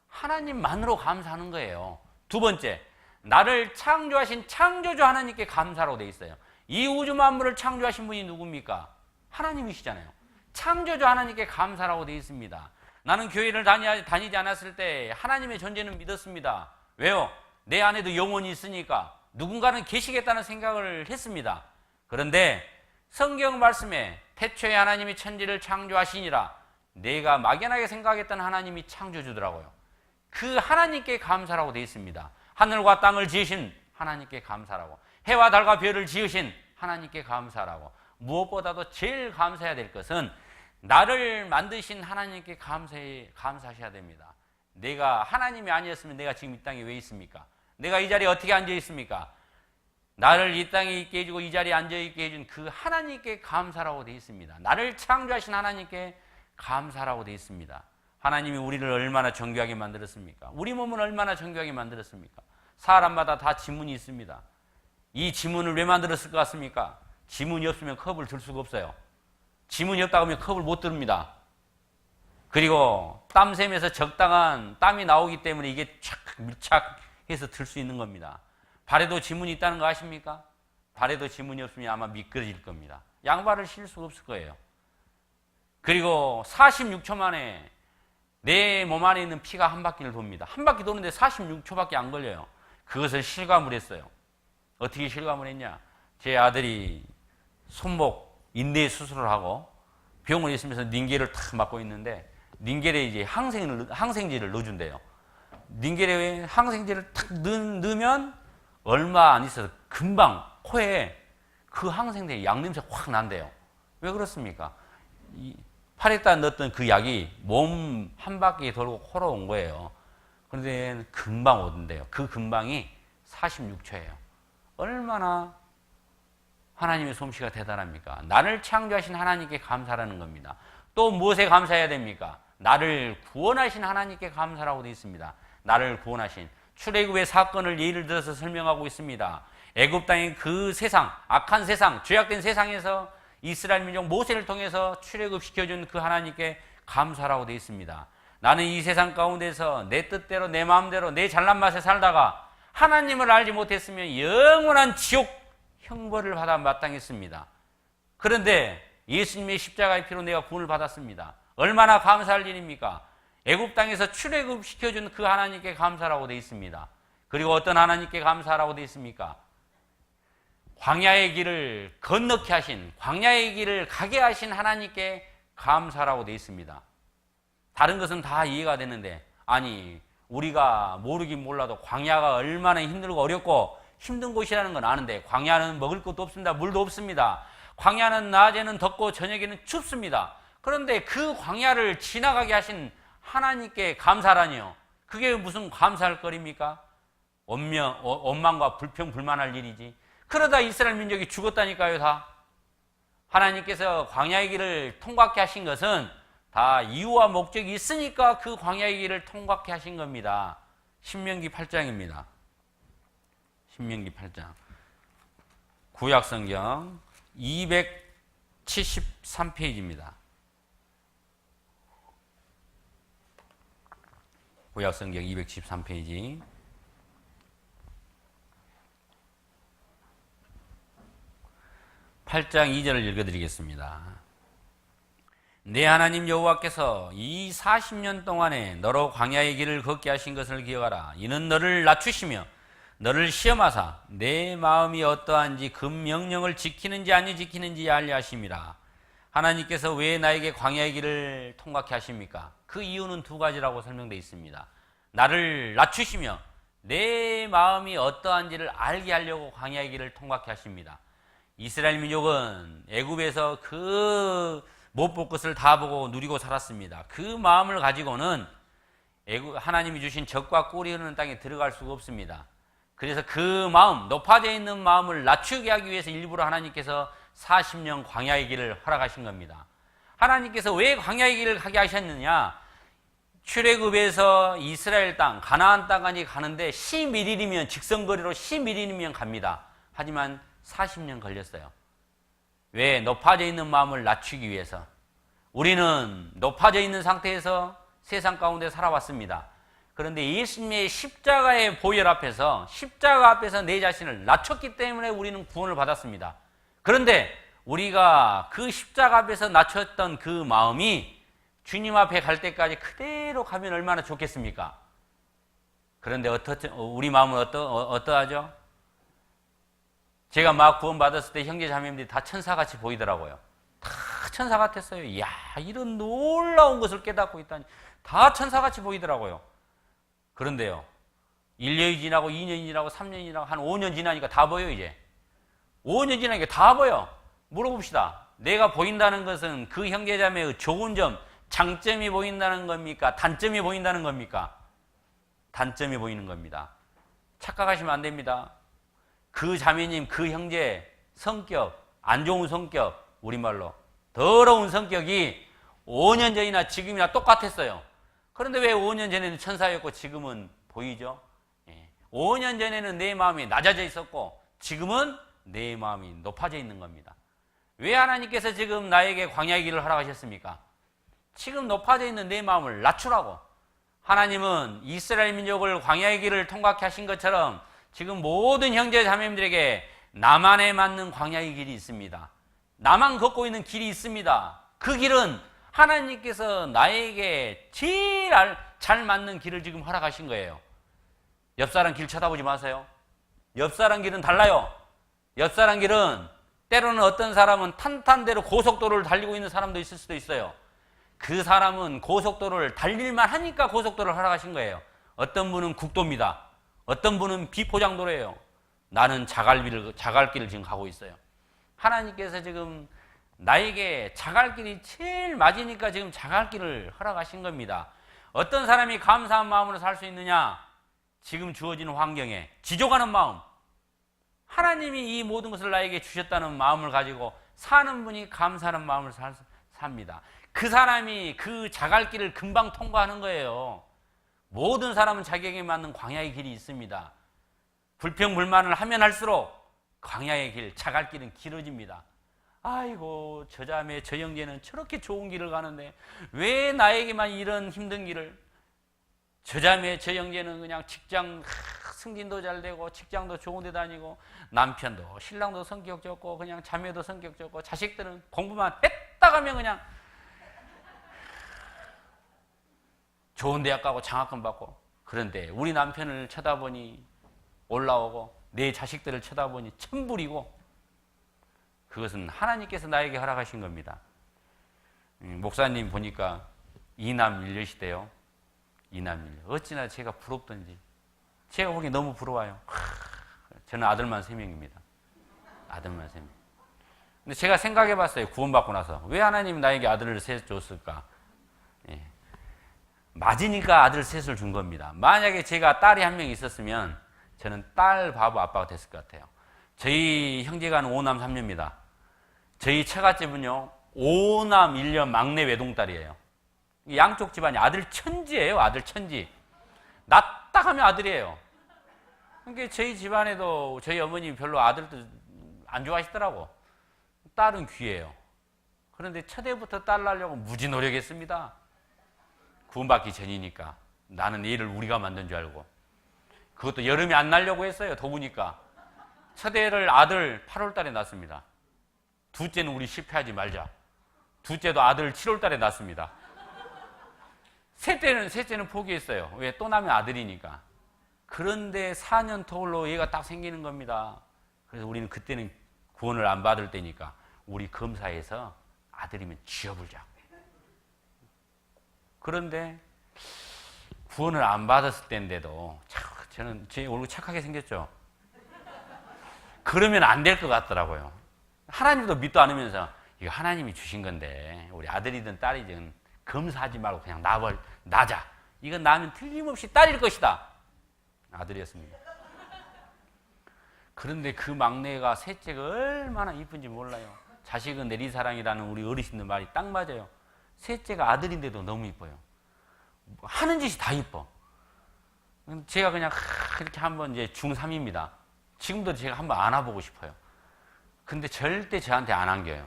하나님만으로 감사하는 거예요. 두 번째, 나를 창조하신 창조주 하나님께 감사라고 되어 있어요. 이 우주 만물을 창조하신 분이 누굽니까? 하나님이시잖아요. 창조주 하나님께 감사라고 되어 있습니다. 나는 교회를 다니지 않았을 때 하나님의 존재는 믿었습니다. 왜요? 내 안에도 영혼이 있으니까 누군가는 계시겠다는 생각을 했습니다. 그런데 성경 말씀에 태초에 하나님이 천지를 창조하시니라, 내가 막연하게 생각했던 하나님이 창조주더라고요. 그 하나님께 감사라고 되어 있습니다. 하늘과 땅을 지으신 하나님께 감사라고, 해와 달과 별을 지으신 하나님께 감사라고. 무엇보다도 제일 감사해야 될 것은 나를 만드신 하나님께 감사하셔야 됩니다. 내가 하나님이 아니었으면 내가 지금 이 땅에 왜 있습니까? 내가 이 자리에 어떻게 앉아 있습니까? 나를 이 땅에 있게 해주고 이 자리에 앉아 있게 해준 그 하나님께 감사라고 되어 있습니다. 나를 창조하신 하나님께 감사라고 되어 있습니다. 하나님이 우리를 얼마나 정교하게 만들었습니까? 우리 몸을 얼마나 정교하게 만들었습니까? 사람마다 다 지문이 있습니다. 이 지문을 왜 만들었을 것 같습니까? 지문이 없으면 컵을 들 수가 없어요. 지문이 없다고 하면 컵을 못 듭니다. 그리고 땀샘에서 적당한 땀이 나오기 때문에 이게 착 밀착해서 들 수 있는 겁니다. 발에도 지문이 있다는 거 아십니까? 발에도 지문이 없으면 아마 미끄러질 겁니다. 양발을 신을 수가 없을 거예요. 그리고 46초 만에 내 몸 안에 있는 피가 한 바퀴를 돕니다. 한 바퀴 도는데 46초밖에 안 걸려요. 그것을 실감을 했어요. 어떻게 실감을 했냐? 제 아들이 손목 인대 수술을 하고 병원에 있으면서 닌겔을 탁 맞고 있는데, 닌겔에 이제 항생제를 넣어준대요. 닌겔에 항생제를 탁 넣으면 얼마 안 있어서 금방 코에 그 항생제 약 냄새 확 난대요. 왜 그렇습니까? 팔에다 넣었던 그 약이 몸 한 바퀴 돌고 코로 온 거예요. 그런데 금방 오던데요. 그 금방이 46초예요. 얼마나 하나님의 솜씨가 대단합니까? 나를 창조하신 하나님께 감사라는 겁니다. 또 무엇에 감사해야 됩니까? 나를 구원하신 하나님께 감사라고 되어 있습니다. 나를 구원하신. 출애굽의 사건을 예를 들어서 설명하고 있습니다. 애굽 땅의 그 세상, 악한 세상, 죄악된 세상에서 이스라엘 민족 모세를 통해서 출애굽시켜준 그 하나님께 감사라고 되어 있습니다. 나는 이 세상 가운데서 내 뜻대로 내 마음대로 내 잘난 맛에 살다가 하나님을 알지 못했으면 영원한 지옥 형벌을 받아 마땅했습니다. 그런데 예수님의 십자가의 피로 내가 구원을 받았습니다. 얼마나 감사할 일입니까? 애굽 땅에서 출애굽시켜준 그 하나님께 감사라고 되어 있습니다. 그리고 어떤 하나님께 감사라고 되어 있습니까? 광야의 길을 건너게 하신, 광야의 길을 가게 하신 하나님께 감사라고 되어 있습니다. 다른 것은 다 이해가 되는데, 아니 우리가 모르긴 몰라도 광야가 얼마나 힘들고 어렵고 힘든 곳이라는 건 아는데, 광야는 먹을 것도 없습니다. 물도 없습니다. 광야는 낮에는 덥고 저녁에는 춥습니다. 그런데 그 광야를 지나가게 하신 하나님께 감사라니요. 그게 무슨 감사할 거리입니까? 원망과 불평, 불만할 일이지. 그러다 이스라엘 민족이 죽었다니까요, 다. 하나님께서 광야의 길을 통과케 하신 것은 다 이유와 목적이 있으니까 그 광야의 길을 통과케 하신 겁니다. 신명기 8장입니다. 신명기 8장. 구약성경 273페이지입니다. 구약성경 273페이지. (8장 2절을) 읽어드리겠습니다. 내 하나님 여호와께서 이 40년 동안에 너로 광야의 길을 걷게 하신 것을 기억하라. 이는 너를 낮추시며 너를 시험하사 내 마음이 어떠한지 그 명령을 지키는지 아니 지키는지 알려 하심이라. 하나님께서 왜 나에게 광야의 길을 통과케 하십니까? 그 이유는 두 가지라고 설명되어 있습니다. 나를 낮추시며 내 마음이 어떠한지를 알게 하려고 광야의 길을 통과케 하십니다. 이스라엘 민족은 애굽에서 그 못 볼 것을 다 보고 누리고 살았습니다. 그 마음을 가지고는 하나님이 주신 적과 꿀이 흐르는 땅에 들어갈 수가 없습니다. 그래서 그 마음, 높아져 있는 마음을 낮추게 하기 위해서 일부러 하나님께서 40년 광야의 길을 허락하신 겁니다. 하나님께서 왜 광야의 길을 가게 하셨느냐? 출애굽에서 이스라엘 땅, 가나안 땅까지 가는데 11일이면 직선거리로 11일이면 갑니다. 하지만 40년 걸렸어요. 왜? 높아져 있는 마음을 낮추기 위해서. 우리는 높아져 있는 상태에서 세상 가운데 살아왔습니다. 그런데 예수님의 십자가의 보혈 앞에서, 십자가 앞에서 내 자신을 낮췄기 때문에 우리는 구원을 받았습니다. 그런데 우리가 그 십자가 앞에서 낮췄던 그 마음이 주님 앞에 갈 때까지 그대로 가면 얼마나 좋겠습니까? 그런데 우리 마음은 어떠하죠? 제가 막 구원받았을 때 형제 자매님들이 다 천사같이 보이더라고요. 다 천사 같았어요. 이야, 이런 놀라운 것을 깨닫고 있다니. 다 천사같이 보이더라고요. 그런데요, 1년이 지나고 2년이 지나고 3년이 지나고 한 5년 지나니까 다 보여. 이제 5년 지나니까 다 보여. 물어봅시다. 내가 보인다는 것은 그 형제자매의 좋은 점, 장점이 보인다는 겁니까? 단점이 보인다는 겁니까? 단점이 보이는 겁니다. 착각하시면 안 됩니다. 그 자매님, 그 형제 성격, 안 좋은 성격, 우리말로 더러운 성격이 5년 전이나 지금이나 똑같았어요. 그런데 왜 5년 전에는 천사였고 지금은 보이죠? 5년 전에는 내 마음이 낮아져 있었고 지금은 내 마음이 높아져 있는 겁니다. 왜 하나님께서 지금 나에게 광야의 길을 허락하셨습니까? 지금 높아져 있는 내 마음을 낮추라고. 하나님은 이스라엘 민족을 광야의 길을 통과케 하신 것처럼 지금 모든 형제 자매님들에게 나만에 맞는 광야의 길이 있습니다. 나만 걷고 있는 길이 있습니다. 그 길은 하나님께서 나에게 제일 잘 맞는 길을 지금 허락하신 거예요. 옆사람 길 쳐다보지 마세요. 옆사람 길은 달라요. 옆사람 길은 때로는 어떤 사람은 탄탄대로 고속도로를 달리고 있는 사람도 있을 수도 있어요. 그 사람은 고속도로를 달릴만 하니까 고속도로를 허락하신 거예요. 어떤 분은 국도입니다. 어떤 분은 비포장도로예요. 나는 자갈길을 지금 가고 있어요. 하나님께서 지금 나에게 자갈길이 제일 맞으니까 지금 자갈길을 허락하신 겁니다. 어떤 사람이 감사한 마음으로 살 수 있느냐? 지금 주어지는 환경에 지족하는 마음. 하나님이 이 모든 것을 나에게 주셨다는 마음을 가지고 사는 분이 감사하는 마음을 삽니다. 그 사람이 그 자갈길을 금방 통과하는 거예요. 모든 사람은 자기에게 맞는 광야의 길이 있습니다. 불평불만을 하면 할수록 광야의 길, 자갈길은 길어집니다. 아이고, 저 자매, 저 형제는 저렇게 좋은 길을 가는데 왜 나에게만 이런 힘든 길을? 저 자매, 저 형제는 그냥 직장 승진도 잘 되고 직장도 좋은 데 다니고 남편도 신랑도 성격 좋고 그냥 자매도 성격 좋고 자식들은 공부만 했다 가면 그냥 좋은 대학 가고 장학금 받고. 그런데 우리 남편을 쳐다보니 올라오고 내 자식들을 쳐다보니 천불이고. 그것은 하나님께서 나에게 허락하신 겁니다. 목사님 보니까 이남 일녀시대요. 이남 일녀. 어찌나 제가 부럽던지. 제가 보기 너무 부러워요. 저는 아들만 3명입니다. 아들만 3명. 근데 제가 생각해 봤어요. 구원받고 나서. 왜 하나님 나에게 아들을 셋 줬을까? 예. 맞으니까 아들 셋을 준 겁니다. 만약에 제가 딸이 1명 있었으면 저는 딸 바보 아빠가 됐을 것 같아요. 저희 형제가 5남 3녀입니다. 저희 처갓집은요 5남 1녀 막내 외동딸이에요. 양쪽 집안이 아들 천지예요. 아들 천지. 낳다 하면 아들이에요. 그러니까 저희 집안에도 저희 어머님이 별로 아들도 안 좋아하시더라고. 딸은 귀해요. 그런데 첫애부터 딸 낳으려고 무지 노력했습니다. 구원받기 전이니까. 나는 얘를 우리가 만든 줄 알고. 그것도 여름에 안 낳으려고 했어요. 더우니까. 첫애를 아들 8월 달에 낳습니다. 둘째는 우리 실패하지 말자. 둘째도 아들 7월 달에 낳습니다. 셋째는 포기했어요. 왜? 또 낳으면 아들이니까. 그런데 4년 터울로 얘가 딱 생기는 겁니다. 그래서 우리는 그때는 구원을 안 받을 때니까 우리 검사에서 아들이면 쥐어불자. 그런데 구원을 안 받았을 때인데도 저는 제 얼굴 착하게 생겼죠. 그러면 안 될 것 같더라고요. 하나님도 믿도 않으면서 이거 하나님이 주신 건데 우리 아들이든 딸이든 검사하지 말고 그냥 낳자. 이건 낳으면 틀림없이 딸일 것이다. 아들이었습니다. 그런데 그 막내가 셋째가 얼마나 이쁜지 몰라요. 자식은 내리사랑이라는 우리 어르신들 말이 딱 맞아요. 셋째가 아들인데도 너무 이뻐요. 하는 짓이 다 이뻐. 제가 그냥 이렇게 한번 이제 중3입니다. 지금도 제가 한번 안아보고 싶어요. 근데 절대 저한테 안 안겨요.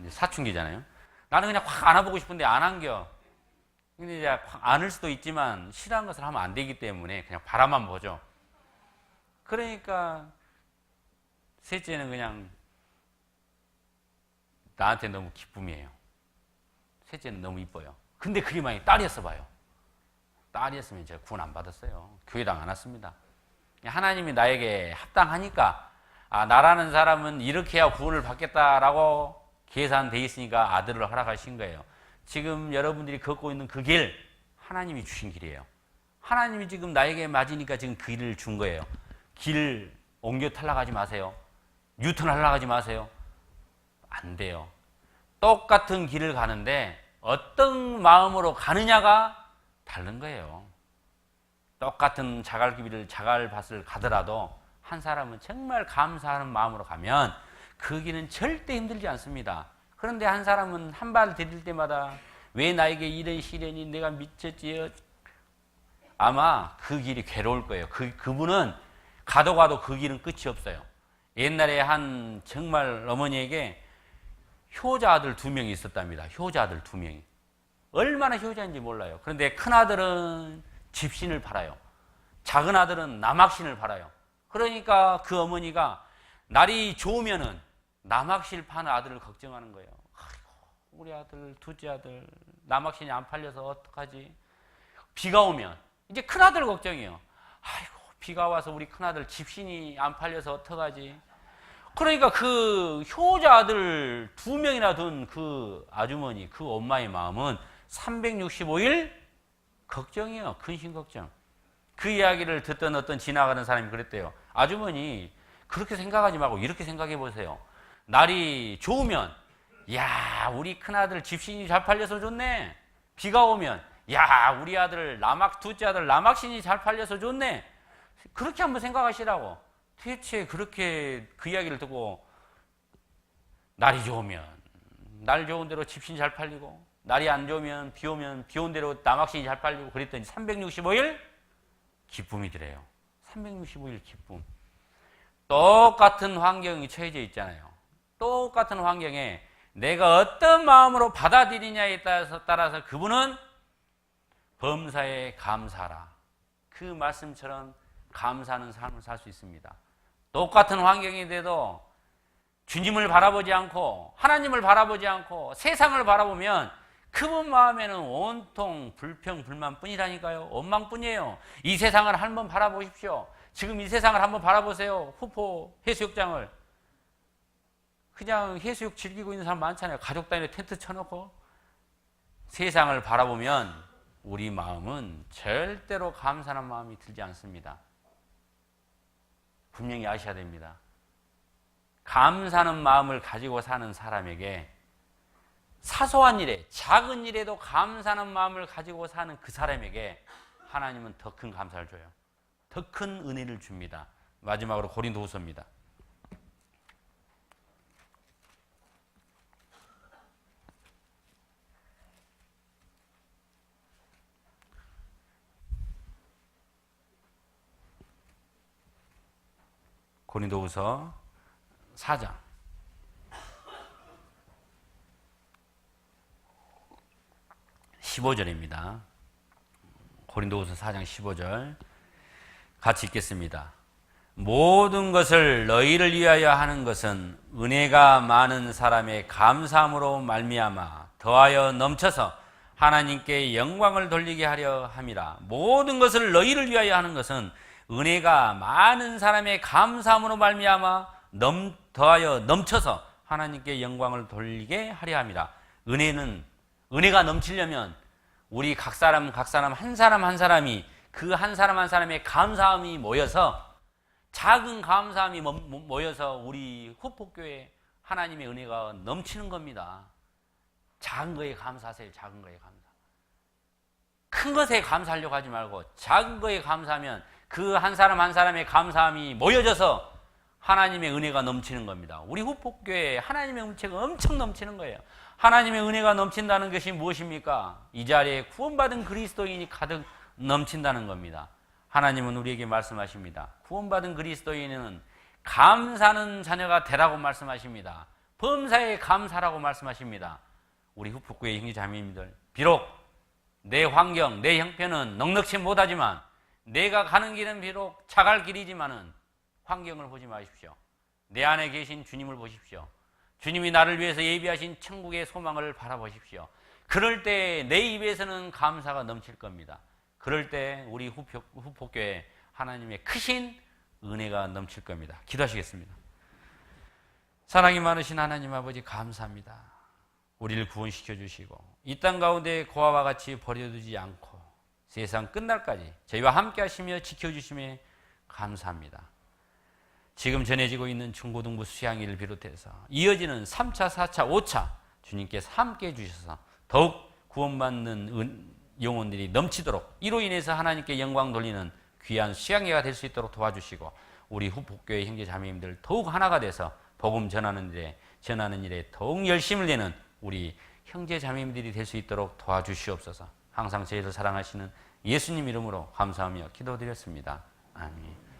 사춘기잖아요. 나는 그냥 확 안아보고 싶은데 안 안겨. 근데 이제 확 안을 수도 있지만 싫어하는 것을 하면 안 되기 때문에 그냥 바라만 보죠. 그러니까 셋째는 그냥 나한테 너무 기쁨이에요. 셋째는 너무 이뻐요. 근데 그게 만약에 딸이었어 봐요. 딸이었으면 제가 구원 안 받았어요. 교회당 안 왔습니다. 하나님이 나에게 합당하니까 나라는 사람은 이렇게 해야 구원을 받겠다라고 계산되어 있으니까 아들을 허락하신 거예요. 지금 여러분들이 걷고 있는 그 길, 하나님이 주신 길이에요. 하나님이 지금 나에게 맞으니까 지금 그 길을 준 거예요. 길 옮겨 탈락하지 마세요. 유턴 하려고 하지 마세요. 안 돼요. 똑같은 길을 가는데 어떤 마음으로 가느냐가 다른 거예요. 똑같은 자갈밭을 가더라도 한 사람은 정말 감사하는 마음으로 가면 그 길은 절대 힘들지 않습니다. 그런데 한 사람은 한 발 디딜 때마다 왜 나에게 이런 시련이 내가 미쳤지? 아마 그 길이 괴로울 거예요. 그분은 가도 그 길은 끝이 없어요. 옛날에 한 정말 어머니에게 효자 아들 2명이 있었답니다. 효자 아들 2명이. 얼마나 효자인지 몰라요. 그런데 큰 아들은 집신을 팔아요. 작은 아들은 남학신을 팔아요. 그러니까 그 어머니가 날이 좋으면은 남학실 파는 아들을 걱정하는 거예요. 아이고, 우리 아들, 둘째 아들, 남학신이 안 팔려서 어떡하지? 비가 오면, 이제 큰아들 걱정이에요. 아이고, 비가 와서 우리 큰아들 집신이 안 팔려서 어떡하지? 그러니까 그 효자 아들 2명이나 둔 그 아주머니, 그 엄마의 마음은 365일 걱정이에요. 근심 걱정. 그 이야기를 듣던 어떤 지나가는 사람이 그랬대요. 아주머니, 그렇게 생각하지 말고 이렇게 생각해 보세요. 날이 좋으면, 야, 우리 큰아들 집신이 잘 팔려서 좋네. 비가 오면, 야, 우리 아들 둘째 아들 남학신이 잘 팔려서 좋네. 그렇게 한번 생각하시라고. 대체 그렇게 그 이야기를 듣고 날이 좋으면 날 좋은 대로 집신이 잘 팔리고 날이 안 좋으면 비 오면 비 온 대로 남학신이 잘 팔리고 그랬더니 365일 기쁨이더래요. 365일 기쁨. 똑같은 환경이 처해져 있잖아요. 똑같은 환경에 내가 어떤 마음으로 받아들이냐에 따라서 그분은 범사에 감사하라. 그 말씀처럼 감사하는 삶을 살 수 있습니다. 똑같은 환경인데도 주님을 바라보지 않고 하나님을 바라보지 않고 세상을 바라보면 그분 마음에는 온통 불평, 불만뿐이라니까요. 원망뿐이에요. 이 세상을 한번 바라보십시오. 지금 이 세상을 한번 바라보세요. 후포 해수욕장을. 그냥 해수욕 즐기고 있는 사람 많잖아요. 가족 단위로 텐트 쳐놓고. 세상을 바라보면 우리 마음은 절대로 감사한 마음이 들지 않습니다. 분명히 아셔야 됩니다. 감사하는 마음을 가지고 사는 사람에게 사소한 일에, 작은 일에도 감사하는 마음을 가지고 사는 그 사람에게 하나님은 더 큰 감사를 줘요. 더 큰 은혜를 줍니다. 마지막으로 고린도후서입니다. 고린도후서 4장 15절입니다. 고린도후서 4장 15절 같이 읽겠습니다. 모든 것을 너희를 위하여 하는 것은 은혜가 많은 사람의 감사함으로 말미암아 더하여 넘쳐서 하나님께 영광을 돌리게 하려 함이라. 모든 것을 너희를 위하여 하는 것은 은혜가 많은 사람의 감사함으로 말미암아 더하여 넘쳐서 하나님께 영광을 돌리게 하려 함이라. 은혜가 넘치려면 우리 각 사람 한 사람 한 사람이 그 한 사람 한 사람의 감사함이 모여서, 작은 감사함이 모여서 우리 후폭교회 하나님의 은혜가 넘치는 겁니다. 작은 거에 감사하세요. 작은 거에 감사. 큰 것에 감사하려고 하지 말고 작은 거에 감사하면 그 한 사람 한 사람의 감사함이 모여져서 하나님의 은혜가 넘치는 겁니다. 우리 후폭교회에 하나님의 은혜가 엄청 넘치는 거예요. 하나님의 은혜가 넘친다는 것이 무엇입니까? 이 자리에 구원받은 그리스도인이 가득 넘친다는 겁니다. 하나님은 우리에게 말씀하십니다. 구원받은 그리스도인은 감사하는 자녀가 되라고 말씀하십니다. 범사에 감사라고 말씀하십니다. 우리 후폭교회 형제자매님들, 비록 내 환경, 내 형편은 넉넉치 못하지만, 내가 가는 길은 비록 차갈 길이지만은 환경을 보지 마십시오. 내 안에 계신 주님을 보십시오. 주님이 나를 위해서 예비하신 천국의 소망을 바라보십시오. 그럴 때 내 입에서는 감사가 넘칠 겁니다. 그럴 때 우리 후폭교회 하나님의 크신 은혜가 넘칠 겁니다. 기도하시겠습니다. 사랑이 많으신 하나님 아버지, 감사합니다. 우리를 구원시켜 주시고 이 땅 가운데 고아와 같이 버려두지 않고 세상 끝날까지 저희와 함께 하시며 지켜주심에 감사합니다. 지금 전해지고 있는 중고등부 수양일을 비롯해서 이어지는 3차, 4차, 5차 주님께서 함께 해주셔서 더욱 구원받는 영혼들이 넘치도록, 이로 인해서 하나님께 영광 돌리는 귀한 수양회가 될 수 있도록 도와주시고, 우리 후폭교회 형제 자매님들 더욱 하나가 돼서 복음 전하는 일에 더욱 열심을 내는 우리 형제 자매님들이 될 수 있도록 도와주시옵소서. 항상 저희를 사랑하시는 예수님 이름으로 감사하며 기도드렸습니다. 아멘.